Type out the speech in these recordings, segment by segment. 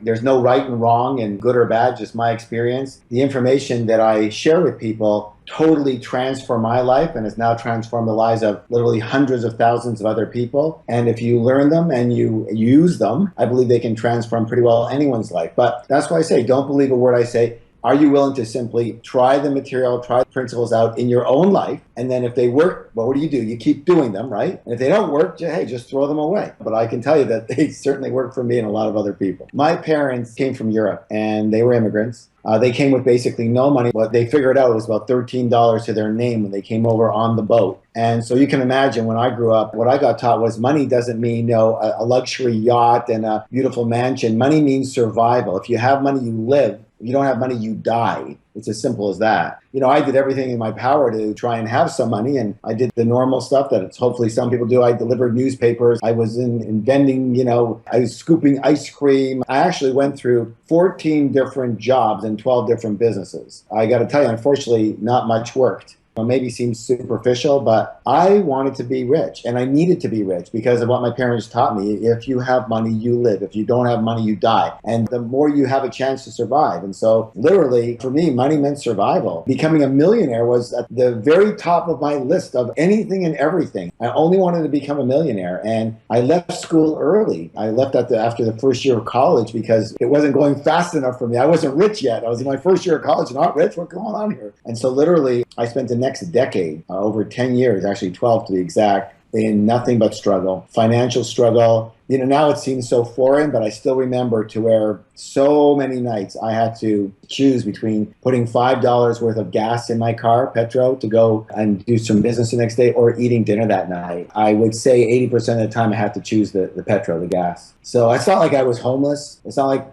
There's no right and wrong and good or bad, just my experience. The information that I share with people totally transformed my life and has now transformed the lives of literally hundreds of thousands of other people. And if you learn them and you use them, I believe they can transform pretty well anyone's life. But that's why I say, don't believe a word I say. Are you willing to simply try the material, try the principles out in your own life? And then if they work, well, what do? You keep doing them, right? And if they don't work, hey, just throw them away. But I can tell you that they certainly work for me and a lot of other people. My parents came from Europe and they were immigrants. They came with basically no money. What they figured out was about $13 to their name when they came over on the boat. And so you can imagine when I grew up, what I got taught was money doesn't mean a luxury yacht and a beautiful mansion. Money means survival. If you have money, you live. If you don't have money, you die. It's as simple as that. I did everything in my power to try and have some money, and I did the normal stuff that hopefully some people do. I delivered newspapers. I was in vending, I was scooping ice cream. I actually went through 14 different jobs and 12 different businesses. I got to tell you, unfortunately, not much worked. Maybe seems superficial, but I wanted to be rich and I needed to be rich because of what my parents taught me. If you have money, you live. If you don't have money, you die. And the more you have a chance to survive. And so literally for me, money meant survival. Becoming a millionaire was at the very top of my list of anything and everything. I only wanted to become a millionaire. And I left school early. I left after the first year of college because it wasn't going fast enough for me. I wasn't rich yet. I was in my first year of college, not rich. What's going on here? And so literally I spent the next decade, over 10 years, actually 12 to be exact, in nothing but struggle, financial struggle. Now it seems so foreign, but I still remember to where so many nights I had to choose between putting $5 worth of gas in my car, petrol, to go and do some business the next day or eating dinner that night. I would say 80% of the time I had to choose the petrol, the gas. So it's not like I was homeless. It's not like,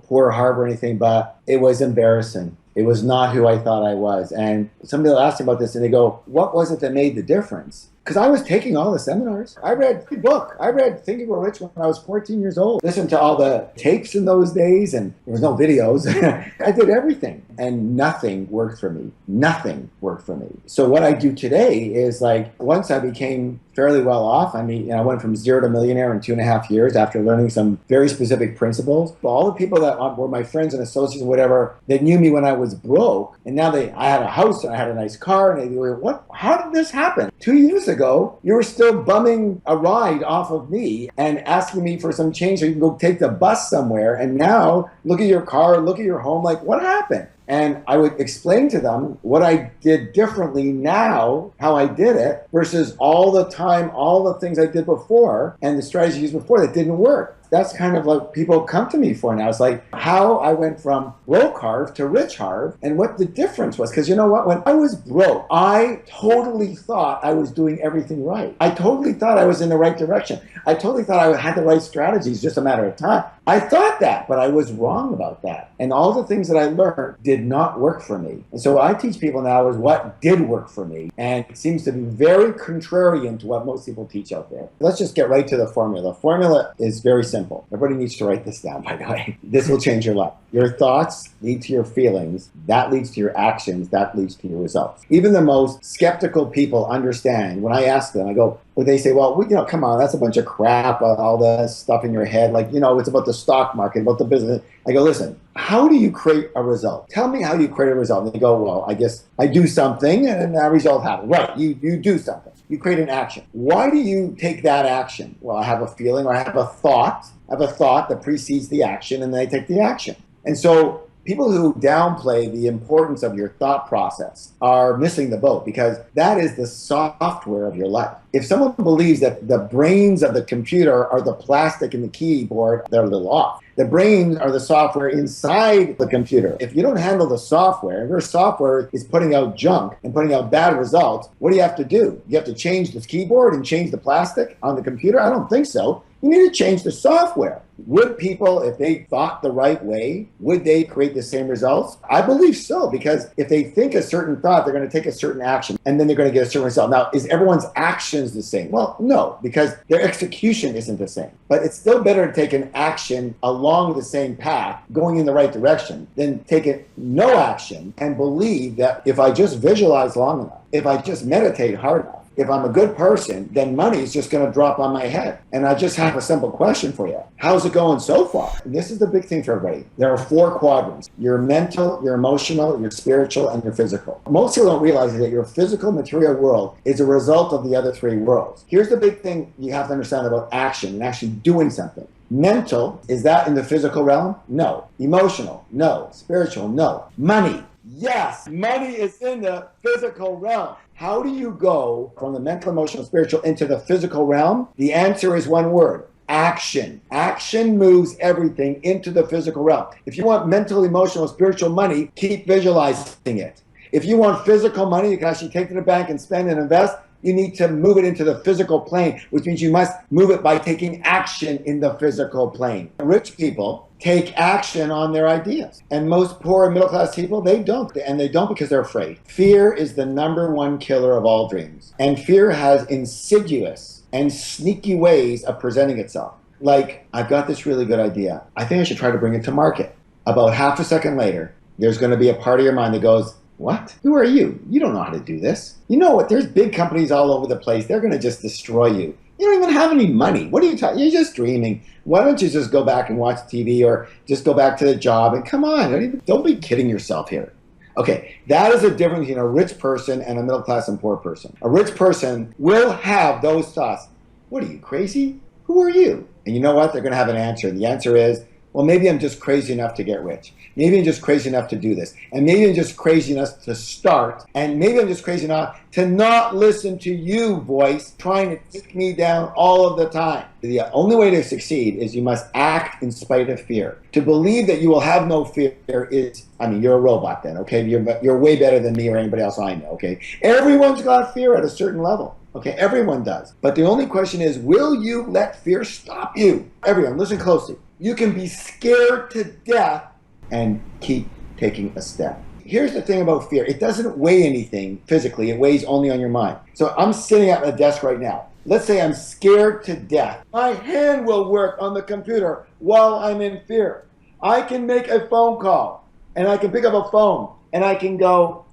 poor Harv or anything, but it was embarrassing. It was not who I thought I was. And somebody will ask me about this and they go, what was it that made the difference? Because I was taking all the seminars. I read the book. I read Think and Grow Rich when I was 14 years old. Listened to all the tapes in those days, and there was no videos. I did everything, and nothing worked for me. Nothing worked for me. So what I do today is once I became fairly well off. I went from zero to millionaire in 2.5 years after learning some very specific principles. But all the people that were my friends and associates and whatever, that knew me when I was broke, and now I had a house and I had a nice car, and they were, how did this happen? 2 years ago, you were still bumming a ride off of me and asking me for some change so you can go take the bus somewhere. And now look at your car, look at your home, what happened? And I would explain to them what I did differently now, how I did it, versus all the time, all the things I did before and the strategies used before that didn't work. That's kind of what people come to me for now. It's like how I went from broke Harv to rich Harv and what the difference was. Because you know what? When I was broke, I totally thought I was doing everything right. I totally thought I was in the right direction. I totally thought I had the right strategies, just a matter of time. I thought that, but I was wrong about that. And all the things that I learned did not work for me. And so what I teach people now is what did work for me. And it seems to be very contrarian to what most people teach out there. Let's just get right to the formula. The formula is very simple. Everybody needs to write this down, by the way. This will change your life. Your thoughts lead to your feelings. That leads to your actions. That leads to your results. Even the most skeptical people understand. When I ask them, I go, well, they say, well, come on, that's a bunch of crap, all the stuff in your head. It's about the stock market, about the business. I go, listen, how do you create a result? Tell me how you create a result. And they go, well, I guess I do something and that result happens. Right, you do something. You create an action. Why do you take that action? Well, I have a feeling or I have a thought. I have a thought that precedes the action and then I take the action. And so people who downplay the importance of your thought process are missing the boat because that is the software of your life. If someone believes that the brains of the computer are the plastic in the keyboard, they're a little off. The brains are the software inside the computer. If you don't handle the software, if your software is putting out junk and putting out bad results, what do you have to do? You have to change the keyboard and change the plastic on the computer? I don't think so. You need to change the software. Would people, if they thought the right way, would they create the same results? I believe so, because if they think a certain thought, they're going to take a certain action, and then they're going to get a certain result. Now, is everyone's actions the same? Well, no, because their execution isn't the same. But it's still better to take an action along the same path, going in the right direction, than take no action and believe that if I just visualize long enough, if I just meditate hard enough, If I'm a good person, then money is just going to drop on my head. And I just have a simple question for you. How's it going so far? And this is the big thing for everybody. There are 4 quadrants: your mental, your emotional, your spiritual, and your physical. Most people don't realize that your physical material world is a result of the other 3 worlds. Here's the big thing you have to understand about action and actually doing something. Mental, is that in the physical realm? No. Emotional? No. Spiritual? No. Money? Yes, money is in the physical realm. How do you go from the mental, emotional, spiritual into the physical realm? The answer is one word: action. Action moves everything into the physical realm. If you want mental, emotional, spiritual money, keep visualizing it. If you want physical money you can actually take to the bank and spend and invest, you need to move it into the physical plane, which means you must move it by taking action in the physical plane. Rich people take action on their ideas. And most poor and middle-class people, they don't. And they don't because they're afraid. Fear is the #1 killer of all dreams. And fear has insidious and sneaky ways of presenting itself. Like, I've got this really good idea. I think I should try to bring it to market. About half a second later, there's going to be a part of your mind that goes, what? Who are you? You don't know how to do this. You know what? There's big companies all over the place. They're going to just destroy you. You don't even have any money. What are you talking? You're just dreaming. Why don't you just go back and watch TV or just go back to the job? And come on, don't be kidding yourself here. Okay, that is a difference between a rich person and a middle class and poor person. A rich person will have those thoughts. What are you, crazy? Who are you? And you know what? They're going to have an answer. The answer is, well, maybe I'm just crazy enough to get rich. Maybe I'm just crazy enough to do this. And maybe I'm just crazy enough to start. And maybe I'm just crazy enough to not listen to you, voice, trying to take me down all of the time. The only way to succeed is you must act in spite of fear. To believe that you will have no fear is, you're a robot then, okay? You're way better than me or anybody else I know, okay? Everyone's got fear at a certain level. Okay, everyone does. But the only question is, will you let fear stop you? Everyone, listen closely. You can be scared to death and keep taking a step. Here's the thing about fear. It doesn't weigh anything physically. It weighs only on your mind. So I'm sitting at a desk right now. Let's say I'm scared to death. My hand will work on the computer while I'm in fear. I can make a phone call, and I can pick up a phone, and I can go,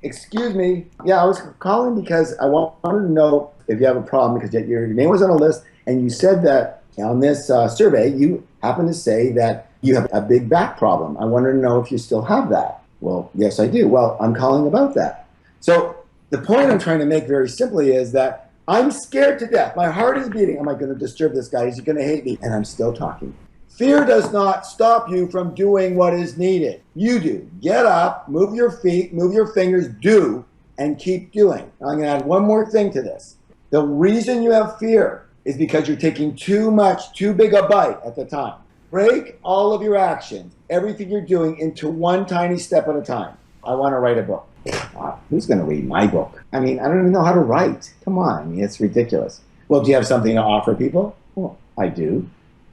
excuse me. Yeah, I was calling because I wanted to know if you have a problem, because your name was on a list, and you said that on this survey, you happen to say that you have a big back problem. I wanted to know if you still have that. Well, yes, I do. Well, I'm calling about that. So the point I'm trying to make very simply is that I'm scared to death. My heart is beating. Am I going to disturb this guy? Is he going to hate me? And I'm still talking. Fear does not stop you from doing what is needed. You do. Get up, move your feet, move your fingers, do, and keep doing. Now, I'm going to add one more thing to this. The reason you have fear is because you're taking too big a bite at the time. Break all of your actions, everything you're doing, into one tiny step at a time. I want to write a book. Who's going to read my book? I don't even know how to write. Come on, it's ridiculous. Well, do you have something to offer people? Well, I do.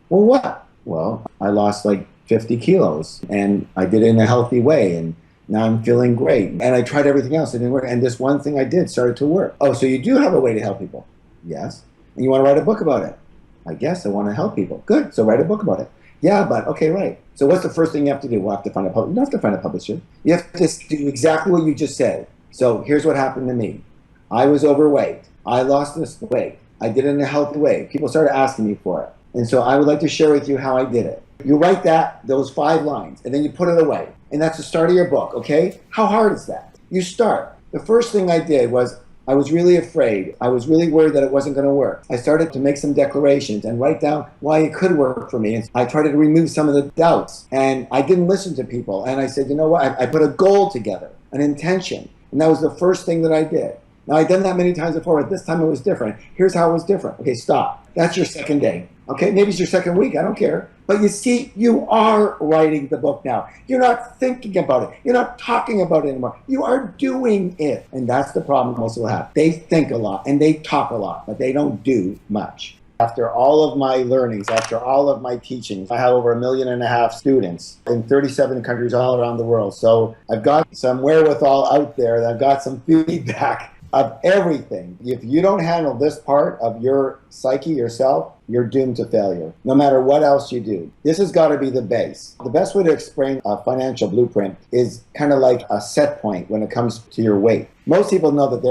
Well, what? Well, I lost like 50 kilos, and I did it in a healthy way, and now I'm feeling great. And I tried everything else, it didn't work, and this one thing I did started to work. Oh, so you do have a way to help people? Yes. And you want to write a book about it? I guess I want to help people. Good, so write a book about it. Yeah, but okay, right. So what's the first thing you have to do? We'll have to find a publisher. You don't have to find a publisher. You have to do exactly what you just said. So here's what happened to me. I was overweight. I lost this weight. I did it in a healthy way. People started asking me for it. And so I would like to share with you how I did it. You write those 5 lines, and then you put it away. And that's the start of your book, okay? How hard is that? You start. The first thing I did was I was really afraid. I was really worried that it wasn't going to work. I started to make some declarations and write down why it could work for me. And I tried to remove some of the doubts. And I didn't listen to people. And I said, you know what? I put a goal together, an intention. And that was the first thing that I did. Now, I've done that many times before, but this time it was different. Here's how it was different. Okay, stop. That's your second day. Okay, maybe it's your second week. I don't care. But you see, you are writing the book now. You're not thinking about it. You're not talking about it anymore. You are doing it. And that's the problem most people have. They think a lot and they talk a lot, but they don't do much. After all of my learnings, after all of my teachings, I have over 1.5 million students in 37 countries all around the world. So I've got some wherewithal out there, and I've got some feedback of everything. If you don't handle this part of your psyche yourself, you're doomed to failure, no matter what else you do. This has got to be the base. The best way to explain a financial blueprint is kind of like a set point when it comes to your weight. Most people know that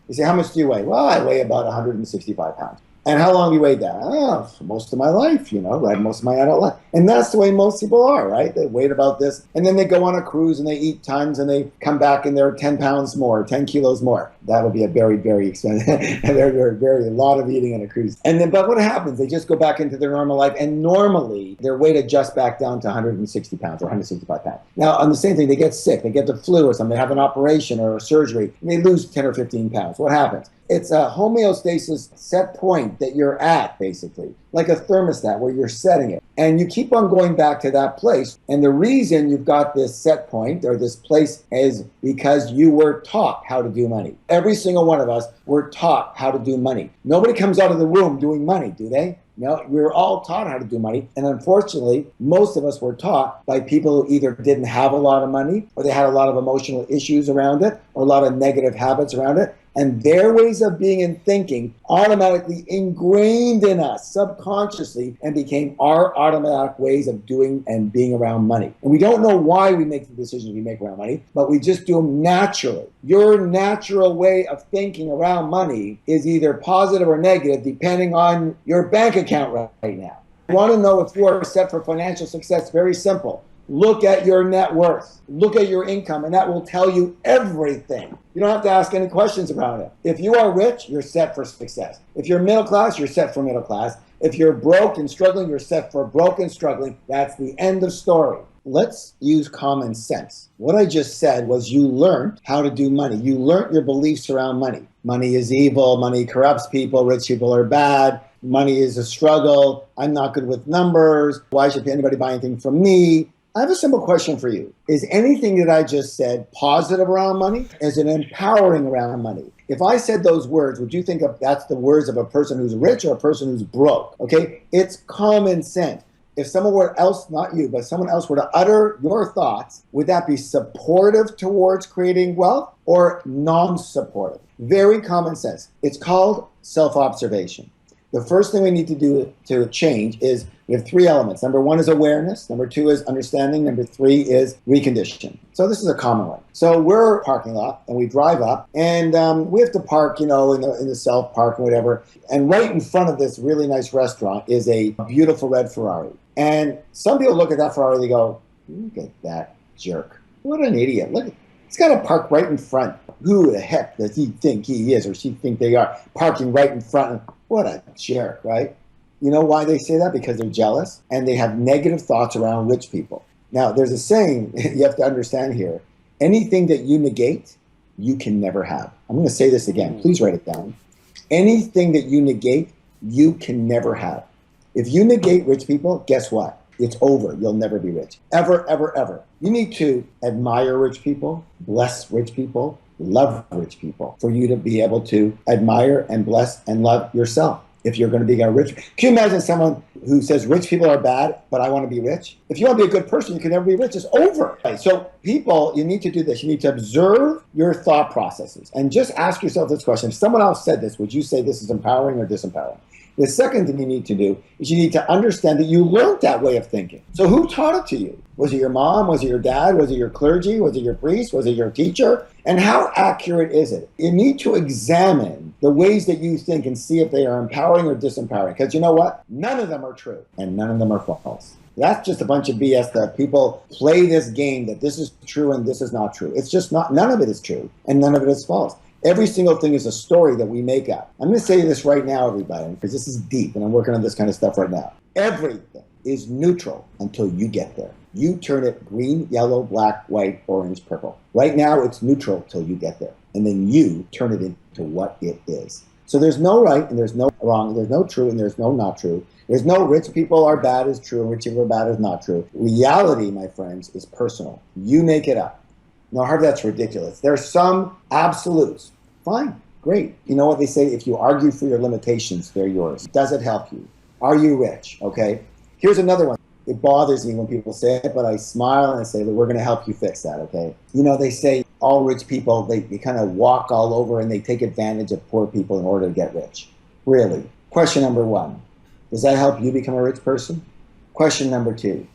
You say, how much do you weigh? Well, I weigh about 165 pounds. And how long you weighed that? Oh, for most of my life, right? Most of my adult life. And that's the way most people are, right? They wait about this. And then they go on a cruise and they eat tons and they come back and they're 10 pounds more, 10 kilos more. That would be a very, very expensive. There's a lot of eating on a cruise. And then, but what happens? They just go back into their normal life. And normally their weight adjusts back down to 160 pounds or 165 pounds. Now, on the same thing, they get sick. They get the flu or something. They have an operation or a surgery. And they lose 10 or 15 pounds. What happens? It's a homeostasis set point that you're at, basically, like a thermostat where you're setting it. And you keep on going back to that place. And the reason you've got this set point or this place is because you were taught how to do money. Every single one of us were taught how to do money. Nobody comes out of the womb doing money, do they? No, we were all taught how to do money. And unfortunately, most of us were taught by people who either didn't have a lot of money or they had a lot of emotional issues around it or a lot of negative habits around it. And their ways of being and thinking automatically ingrained in us subconsciously and became our automatic ways of doing and being around money. And we don't know why we make the decisions we make around money, but we just do them naturally. Your natural way of thinking around money is either positive or negative depending on your bank account right now. You want to know if you are set for financial success? Very simple. Look at your net worth. Look at your income, and that will tell you everything. You don't have to ask any questions about it. If you are rich, you're set for success. If you're middle class, you're set for middle class. If you're broke and struggling, you're set for broke and struggling. That's the end of story. Let's use common sense. What I just said was you learned how to do money. You learned your beliefs around money. Money is evil. Money corrupts people. Rich people are bad. Money is a struggle. I'm not good with numbers. Why should anybody buy anything from me? I have a simple question for you. Is anything that I just said positive around money? Is it empowering around money? If I said those words, would you think that's the words of a person who's rich or a person who's broke? Okay, it's common sense. If someone else, not you, but someone else were to utter your thoughts, would that be supportive towards creating wealth or non-supportive? Very common sense. It's called self-observation. The first thing we need to do to change is we have three elements. Number one is awareness. Number two is understanding. Number three is recondition. So this is a common one. So we're parking lot and we drive up and we have to park, in the self park and whatever. And right in front of this really nice restaurant is a beautiful red Ferrari. And some people look at that Ferrari, they go, look at that jerk. What an idiot. Look, he's got to park right in front. Who the heck does he think he is or she think they are parking right in front? What a jerk, right? You know why they say that? Because they're jealous and they have negative thoughts around rich people. Now, there's a saying you have to understand here. Anything that you negate, you can never have. I'm going to say this again. Please write it down. Anything that you negate, you can never have. If you negate rich people, guess what? It's over. You'll never be rich. Ever, ever, ever. You need to admire rich people, bless rich people, love rich people for you to be able to admire and bless and love yourself. If you're going to be a rich, can you imagine someone who says rich people are bad, but I want to be rich? If you want to be a good person, you can never be rich. It's over. Right? So people, you need to do this. You need to observe your thought processes and just ask yourself this question. If someone else said this, would you say this is empowering or disempowering? The second thing you need to do is you need to understand that you learned that way of thinking. So who taught it to you? Was it your mom? Was it your dad? Was it your clergy? Was it your priest? Was it your teacher? And how accurate is it? You need to examine the ways that you think and see if they are empowering or disempowering. Because you know what? None of them are true and none of them are false. That's just a bunch of BS that people play this game that this is true and this is not true. It's just not, none of it is true and none of it is false. Every single thing is a story that we make up. I'm going to say this right now, everybody, because this is deep and I'm working on this kind of stuff right now. Everything is neutral until you get there. You turn it green, yellow, black, white, orange, purple. Right now, it's neutral till you get there. And then you turn it into what it is. So there's no right and there's no wrong. There's no true and there's no not true. There's no rich people are bad is true and rich people are bad is not true. Reality, my friends, is personal. You make it up. No, Harv, that's ridiculous. There are some absolutes. Fine, great. You know what they say? If you argue for your limitations, they're yours. Does it help you? Are you rich? Okay. Here's another one. It bothers me when people say it, but I smile and I say that we're going to help you fix that, okay? You know, they say all rich people, they kind of walk all over and they take advantage of poor people in order to get rich. Really? Question number one, does that help you become a rich person? Question number two,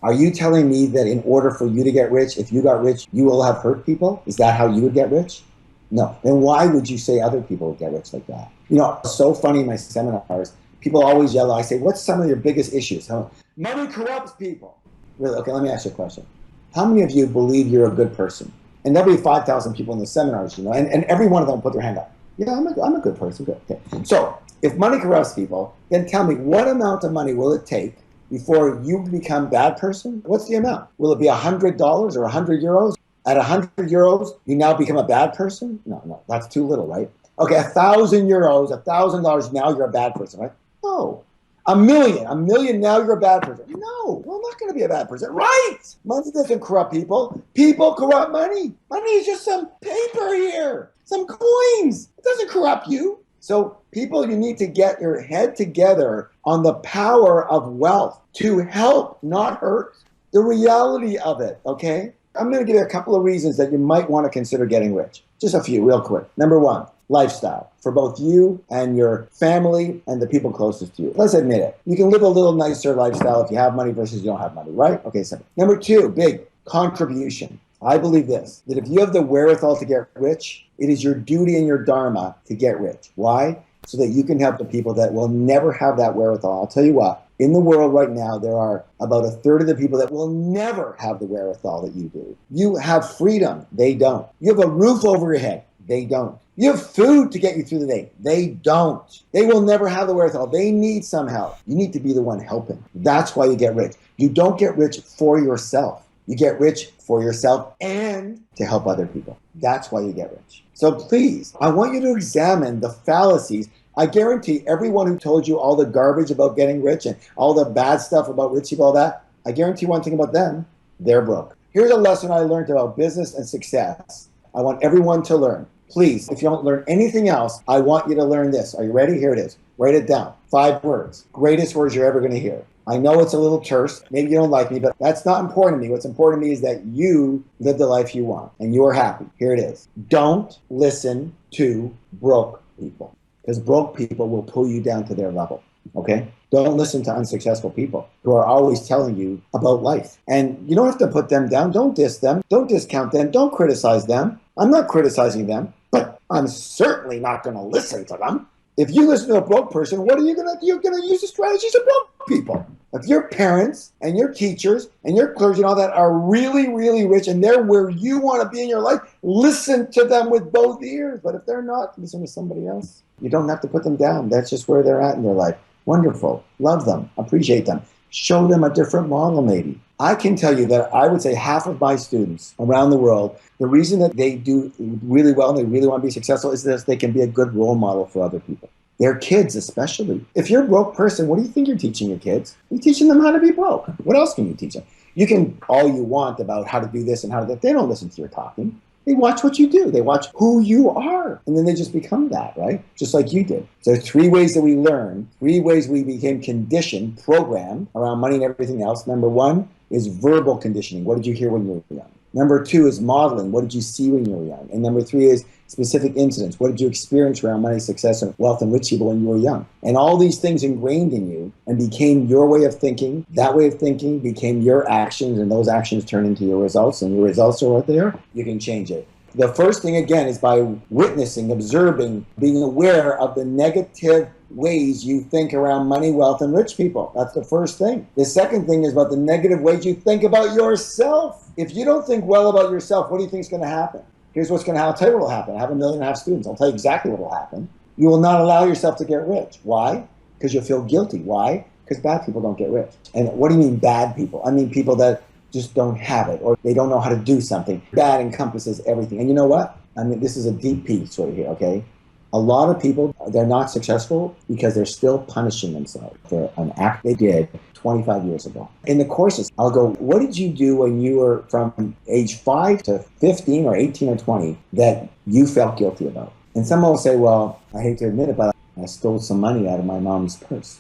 are you telling me that in order for you to get rich, if you got rich, you will have hurt people? Is that how you would get rich? No. Then why would you say other people get rich like that? You know, it's so funny in my seminars, people always yell, I say, what's some of your biggest issues? Money corrupts people. Really? Okay, let me ask you a question. How many of you believe you're a good person? And there'll be 5,000 people in the seminars, you know, and every one of them put their hand up. Yeah, I'm a good person. Good. Okay. So if money corrupts people, then tell me, what amount of money will it take before you become a bad person? What's the amount? Will it be $100 or 100 euros? At 100 euros, you now become a bad person? No, that's too little, right? Okay, 1,000 euros, $1,000, now you're a bad person, right? No. A million, now you're a bad person. No, well, I'm not going to be a bad person. Right. Money doesn't corrupt people. People corrupt money. Money is just some paper here, some coins. It doesn't corrupt you. So people, you need to get your head together on the power of wealth to help, not hurt. The reality of it, okay? I'm going to give you a couple of reasons that you might want to consider getting rich. Just a few, real quick. Number one, lifestyle for both you and your family and the people closest to you. Let's admit it. You can live a little nicer lifestyle if you have money versus you don't have money, right? Okay, so number two, big contribution. I believe this, that if you have the wherewithal to get rich, it is your duty and your dharma to get rich. Why? So that you can help the people that will never have that wherewithal. I'll tell you what, in the world right now, there are about a third of the people that will never have the wherewithal that you do. You have freedom. They don't. You have a roof over your head. They don't. You have food to get you through the day. They don't. They will never have the wherewithal. They need some help. You need to be the one helping. That's why you get rich. You don't get rich for yourself. You get rich for yourself and to help other people. That's why you get rich. So please, I want you to examine the fallacies. I guarantee everyone who told you all the garbage about getting rich and all the bad stuff about rich people, all that, I guarantee one thing about them, they're broke. Here's a lesson I learned about business and success. I want everyone to learn. Please, if you don't learn anything else, I want you to learn this. Are you ready? Here it is. Write it down. 5 words. Greatest words you're ever going to hear. I know it's a little terse. Maybe you don't like me, but that's not important to me. What's important to me is that you live the life you want and you're happy. Here it is. Don't listen to broke people, because broke people will pull you down to their level. Okay? Don't listen to unsuccessful people who are always telling you about life. And you don't have to put them down. Don't diss them. Don't discount them. Don't criticize them. I'm not criticizing them, but I'm certainly not going to listen to them. If you listen to a broke person, what are you going to do? You're going to use the strategies of broke people. If your parents and your teachers and your clergy and all that are really, really rich and they're where you want to be in your life, listen to them with both ears. But if they're not, listen to somebody else. You don't have to put them down. That's just where they're at in their life. Wonderful. Love them. Appreciate them. Show them a different model, maybe. I can tell you that I would say half of my students around the world, the reason that they do really well and they really want to be successful is that they can be a good role model for other people. Their kids especially. If you're a broke person, what do you think you're teaching your kids? You're teaching them how to be broke. What else can you teach them? You can all you want about how to do this and how to do that. They don't listen to your talking. They watch what you do. They watch who you are. And then they just become that, right? Just like you did. So 3 ways that we learn, 3 ways we became conditioned, programmed around money and everything else. Number 1 is verbal conditioning. What did you hear when you were young? Number 2 is modeling. What did you see when you were young? And number 3 is specific incidents. What did you experience around money, success, and wealth and rich people when you were young? And all these things ingrained in you and became your way of thinking. That way of thinking became your actions, and those actions turn into your results, and your results are what they are. You can change it. The first thing, again, is by witnessing, observing, being aware of the negative ways you think around money, wealth, and rich people. That's the first thing. The second thing is about the negative ways you think about yourself. If you don't think well about yourself, what do you think is going to happen? Here's what's going to happen. I'll tell you what will happen. I have 1.5 million students. I'll tell you exactly what will happen. You will not allow yourself to get rich. Why? Because you'll feel guilty. Why? Because bad people don't get rich. And what do you mean bad people? I mean people that just don't have it, or they don't know how to do something. Bad encompasses everything. And you know what? I mean, this is a deep piece right here, okay? A lot of people, they're not successful because they're still punishing themselves for an act they did 25 years ago. In the courses, I'll go, what did you do when you were from age 5 to 15 or 18 or 20 that you felt guilty about? And someone will say, well, I hate to admit it, but I stole some money out of my mom's purse.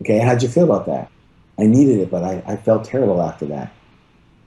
Okay, how'd you feel about that? I needed it, but I felt terrible after that.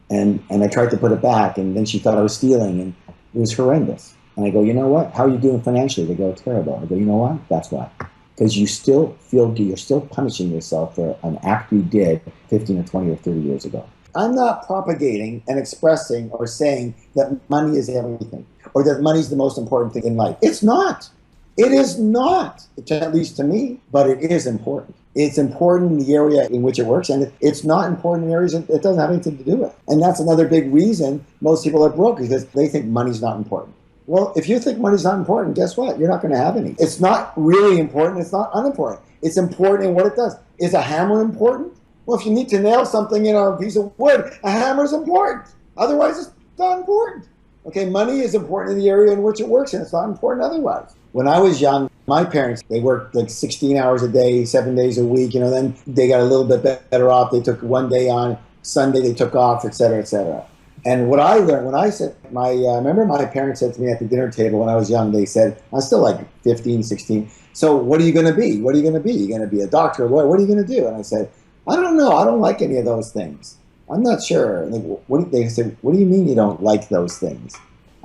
And I tried to put it back, and then she thought I was stealing, and it was horrendous. And I go, you know what? How are you doing financially? They go, terrible. I go, you know what? That's why. Because you still feel guilty. You're still punishing yourself for an act you did 15 or 20 or 30 years ago. I'm not propagating and expressing or saying that money is everything, or that money's the most important thing in life. It's not. It is not, at least to me, but it is important. It's important in the area in which it works, and it's not important in areas that it doesn't have anything to do with. And that's another big reason most people are broke, because they think money's not important. Well, if you think money's not important, guess what? You're not going to have any. It's not really important. It's not unimportant. It's important in what it does. Is a hammer important? Well, if you need to nail something in a piece of wood, a hammer is important. Otherwise, it's not important. Okay, money is important in the area in which it works, and it's not important otherwise. When I was young, my parents, they worked like 16 hours a day, 7 days a week, then they got a little bit better off. They took one day on, Sunday they took off, et cetera, et cetera. And what I learned, when I said, remember my parents said to me at the dinner table when I was young, they said, I was still like 15, 16, so what are you going to be? What are you going to be? You're going to be a doctor, a lawyer, what are you going to do? And I said, I don't know, I don't like any of those things. I'm not sure. And they said, what do you mean you don't like those things?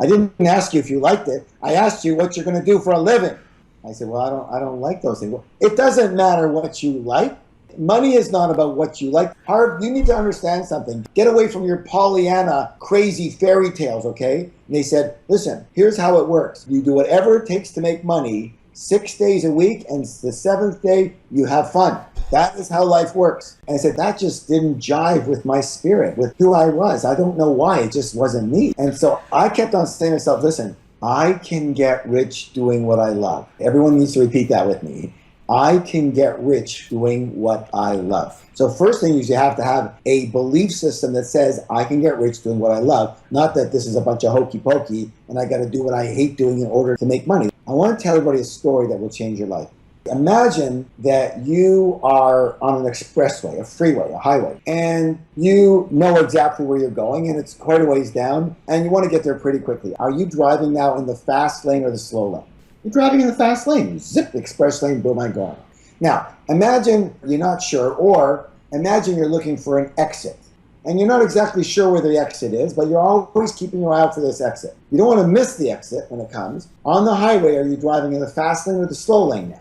I didn't ask you if you liked it. I asked you what you're going to do for a living. I said, well, I don't like those things. Well, it doesn't matter what you like. Money is not about what you like. Harv, you need to understand something. Get away from your Pollyanna crazy fairy tales, okay? And they said, listen, here's how it works. You do whatever it takes to make money 6 days a week, and the seventh day, you have fun. That is how life works. And I said, that just didn't jive with my spirit, with who I was. I don't know why, it just wasn't me. And so I kept on saying to myself, listen, I can get rich doing what I love. Everyone needs to repeat that with me. I can get rich doing what I love. So first thing is you have to have a belief system that says I can get rich doing what I love, not that this is a bunch of hokey pokey and I got to do what I hate doing in order to make money. I want to tell everybody a story that will change your life. Imagine that you are on an expressway, a freeway, a highway, and you know exactly where you're going, and it's quite a ways down, and you want to get there pretty quickly. Are you driving now in the fast lane or the slow lane? You're driving in the fast lane. Zip, express lane, boom, I'm going. Now, imagine you're not sure, or imagine you're looking for an exit. And you're not exactly sure where the exit is, but you're always keeping your eye out for this exit. You don't want to miss the exit when it comes. On the highway, are you driving in the fast lane or the slow lane now?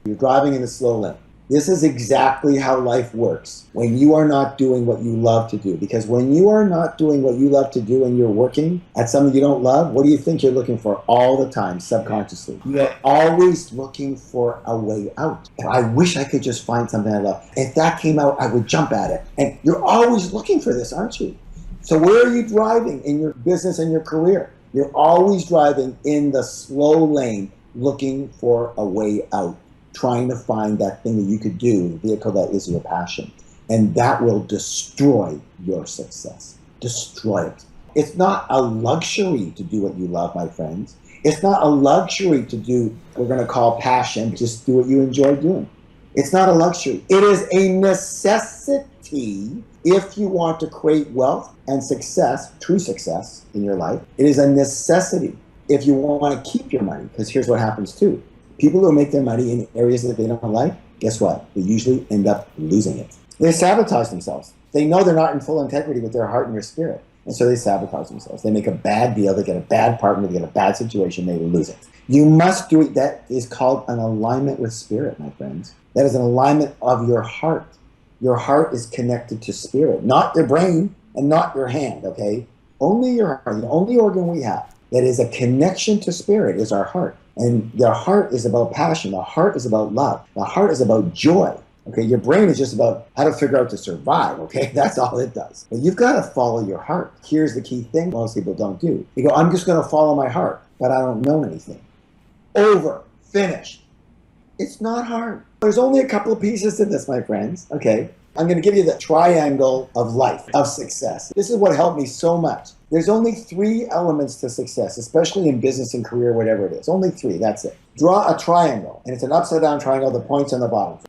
You're driving in the slow lane. This is exactly how life works when you are not doing what you love to do. Because when you are not doing what you love to do and you're working at something you don't love, what do you think you're looking for all the time, subconsciously? You're always looking for a way out. And I wish I could just find something I love. If that came out, I would jump at it. And you're always looking for this, aren't you? So where are you driving in your business and your career? You're always driving in the slow lane, looking for a way out, trying to find that thing that you could do, the vehicle that is your passion. And that will destroy your success. Destroy it. It's not a luxury to do what you love, my friends. It's not a luxury to do what we're going to call passion. Just do what you enjoy doing. It's not a luxury. It is a necessity if you want to create wealth and success, true success in your life. It is a necessity if you want to keep your money, because here's what happens too. People who make their money in areas that they don't like, guess what? They usually end up losing it. They sabotage themselves. They know they're not in full integrity with their heart and their spirit. And so they sabotage themselves. They make a bad deal. They get a bad partner. They get a bad situation. They lose it. You must do it. That is called an alignment with spirit, my friends. That is an alignment of your heart. Your heart is connected to spirit, not your brain and not your hand, okay? Only your heart. The only organ we have that is a connection to spirit is our heart. And the heart is about passion. The heart is about love. The heart is about joy. Okay, your brain is just about how to figure out to survive. Okay, that's all it does. But you've got to follow your heart. Here's the key thing most people don't do. You go, I'm just going to follow my heart, but I don't know anything. Over. Finished. It's not hard. There's only a couple of pieces to this, my friends. Okay, I'm going to give you the triangle of life, of success. This is what helped me so much. There's only 3 elements to success, especially in business and career, whatever it is. Only 3, that's it. Draw a triangle, and it's an upside down triangle, the points on the bottom.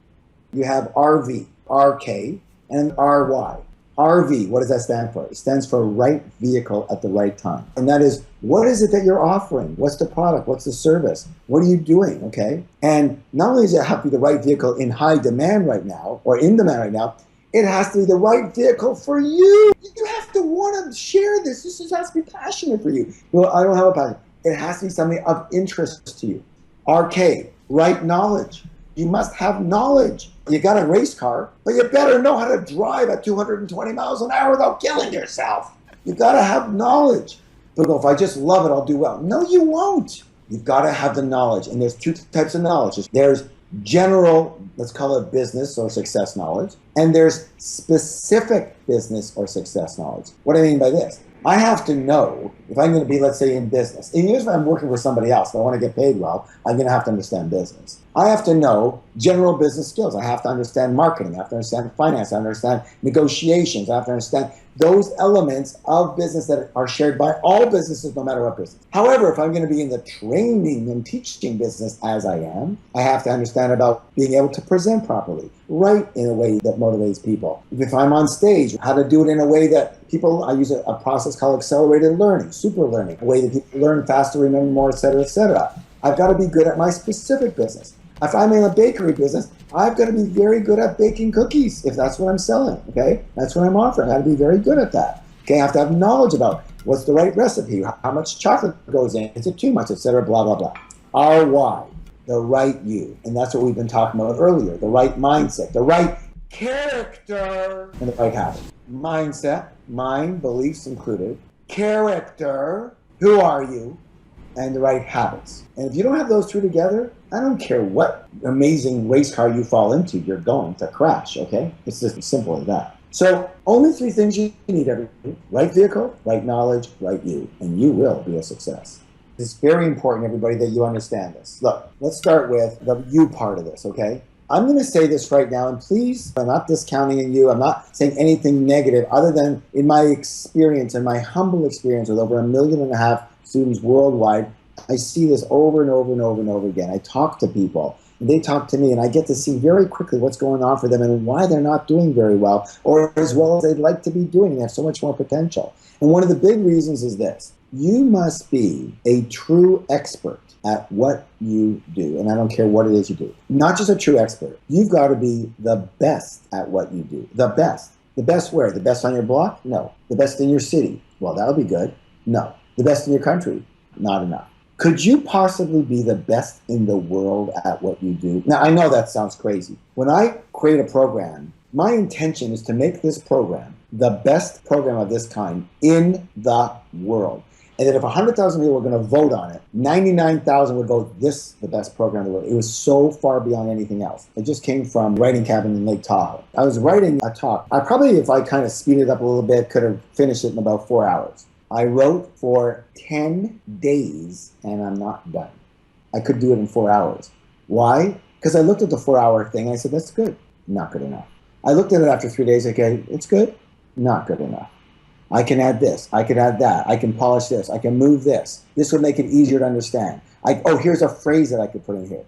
You have RV, RK, and RY. RV, what does that stand for? It stands for right vehicle at the right time. And that is, what is it that you're offering? What's the product? What's the service? What are you doing, okay? And not only does it have to be the right vehicle in high demand right now, or in demand right now, it has to be the right vehicle for you. You have to want to share this. This has to be passionate for you. Well, I don't have a passion. It has to be something of interest to you. RK, right knowledge. You must have knowledge. You got a race car, but you better know how to drive at 220 miles an hour without killing yourself. You got to have knowledge. People go, if I just love it, I'll do well. No, you won't. You've got to have the knowledge. And there's two types of knowledge. There's general, let's call it business or success knowledge, and there's specific business or success knowledge. What do I mean by this? I have to know if I'm going to be, let's say, in business. And usually I'm working for somebody else, but I want to get paid well, I'm going to have to understand business. I have to know general business skills. I have to understand marketing. I have to understand finance. I understand negotiations. I have to understand those elements of business that are shared by all businesses, no matter what business. However, if I'm going to be in the training and teaching business as I am, I have to understand about being able to present properly, write in a way that motivates people. If I'm on stage, how to do it in a way that people, I use a process called accelerated learning, super learning, a way that people learn faster, remember more, et cetera, et cetera. I've got to be good at my specific business. If I'm in a bakery business, I've got to be very good at baking cookies if that's what I'm selling, okay? That's what I'm offering. I've got to be very good at that. Okay, I have to have knowledge about what's the right recipe, how much chocolate goes in, is it too much, et cetera, blah, blah, blah. RY, the right you. And that's what we've been talking about earlier, the right mindset, the right character, and the right habit. Mindset, mind, beliefs included. Character, who are you? And the right habits. And if you don't have those two together, I don't care what amazing race car you fall into, you're going to crash, okay? It's just as simple as that. So only three things you need every day: right vehicle, right knowledge, right you, and you will be a success. It's very important, everybody, that you understand this. Look, let's start with the you part of this, okay? I'm going to say this right now, and please, I'm not discounting you. I'm not saying anything negative other than in my experience, in my humble experience with over 1.5 million students worldwide, I see this over and over and over and over again. I talk to people, and they talk to me, and I get to see very quickly what's going on for them and why they're not doing very well, or as well as they'd like to be doing. They have so much more potential. And one of the big reasons is this: you must be a true expert at what you do, and I don't care what it is you do. Not just a true expert. You've got to be the best at what you do. The best. The best where? The best on your block? No. The best in your city? Well, that'll be good. No. The best in your country? Not enough. Could you possibly be the best in the world at what you do? Now, I know that sounds crazy. When I create a program, my intention is to make this program the best program of this kind in the world. And that if 100,000 people were going to vote on it, 99,000 would vote this the best program in the world. It was so far beyond anything else. It just came from writing cabin in Lake Tahoe. I was writing a talk. I probably, if I kind of speed it up a little bit, could have finished it in about 4 hours. I wrote for 10 days and I'm not done. I could do it in 4 hours. Why? Because I looked at the 4-hour thing and I said, that's good. Not good enough. I looked at it after 3 days. Okay, it's good. Not good enough. I can add this. I can add that. I can polish this. I can move this. This would make it easier to understand. Oh, here's a phrase that I could put in here.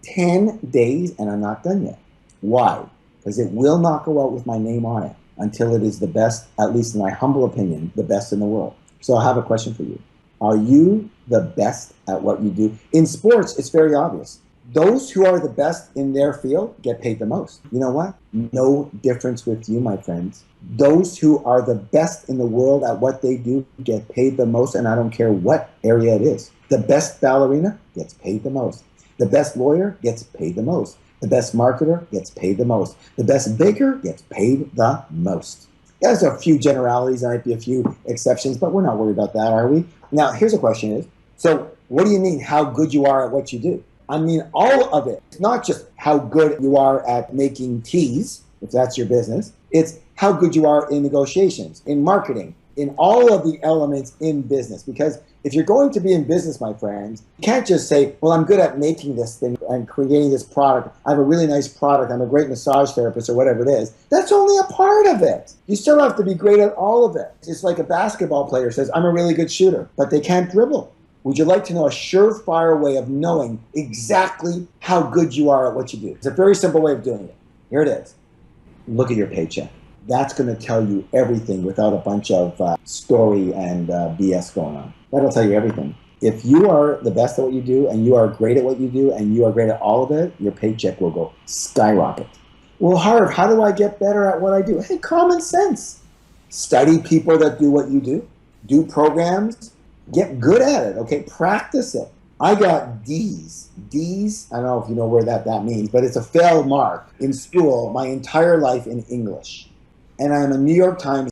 10 days and I'm not done yet. Why? Because it will not go out with my name on it until it is the best, at least in my humble opinion, the best in the world. So I have a question for you. Are you the best at what you do? In sports, it's very obvious. Those who are the best in their field get paid the most. You know what? No difference with you, my friends. Those who are the best in the world at what they do get paid the most, and I don't care what area it is. The best ballerina gets paid the most. The best lawyer gets paid the most. The best marketer gets paid the most. The best baker gets paid the most. There's a few generalities, there might be a few exceptions, but we're not worried about that, are we? Now, here's a question is, so what do you mean how good you are at what you do? I mean all of it. It's not just how good you are at making teas, if that's your business. It's how good you are in negotiations, in marketing, in all of the elements in business. Because if you're going to be in business, my friends, you can't just say, well, I'm good at making this thing and creating this product. I have a really nice product. I'm a great massage therapist or whatever it is. That's only a part of it. You still have to be great at all of it. It's like a basketball player says, I'm a really good shooter, but they can't dribble. Would you like to know a surefire way of knowing exactly how good you are at what you do? It's a very simple way of doing it. Here it is. Look at your paycheck. That's going to tell you everything without a bunch of story and BS going on. That'll tell you everything. If you are the best at what you do and you are great at what you do and you are great at all of it, your paycheck will go skyrocket. Well, Harv, how do I get better at what I do? Hey, common sense. Study people that do what you do. Do programs. Get good at it, okay? Practice it. I got D's. D's, I don't know if you know where that means, but it's a fail mark in school my entire life in English. And I'm a New York Times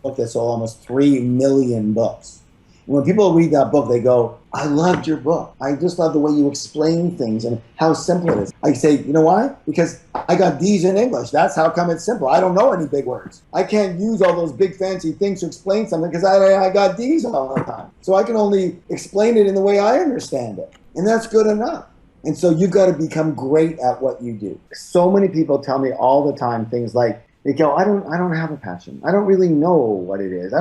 book that sold almost 3 million books. And when people read that book, they go, I loved your book. I just love the way you explain things and how simple it is. I say, you know why? Because I got D's in English. That's how come it's simple. I don't know any big words. I can't use all those big fancy things to explain something because I got D's all the time. So I can only explain it in the way I understand it. And that's good enough. And so you've got to become great at what you do. So many people tell me all the time things like, they go, I don't have a passion. I don't really know what it is.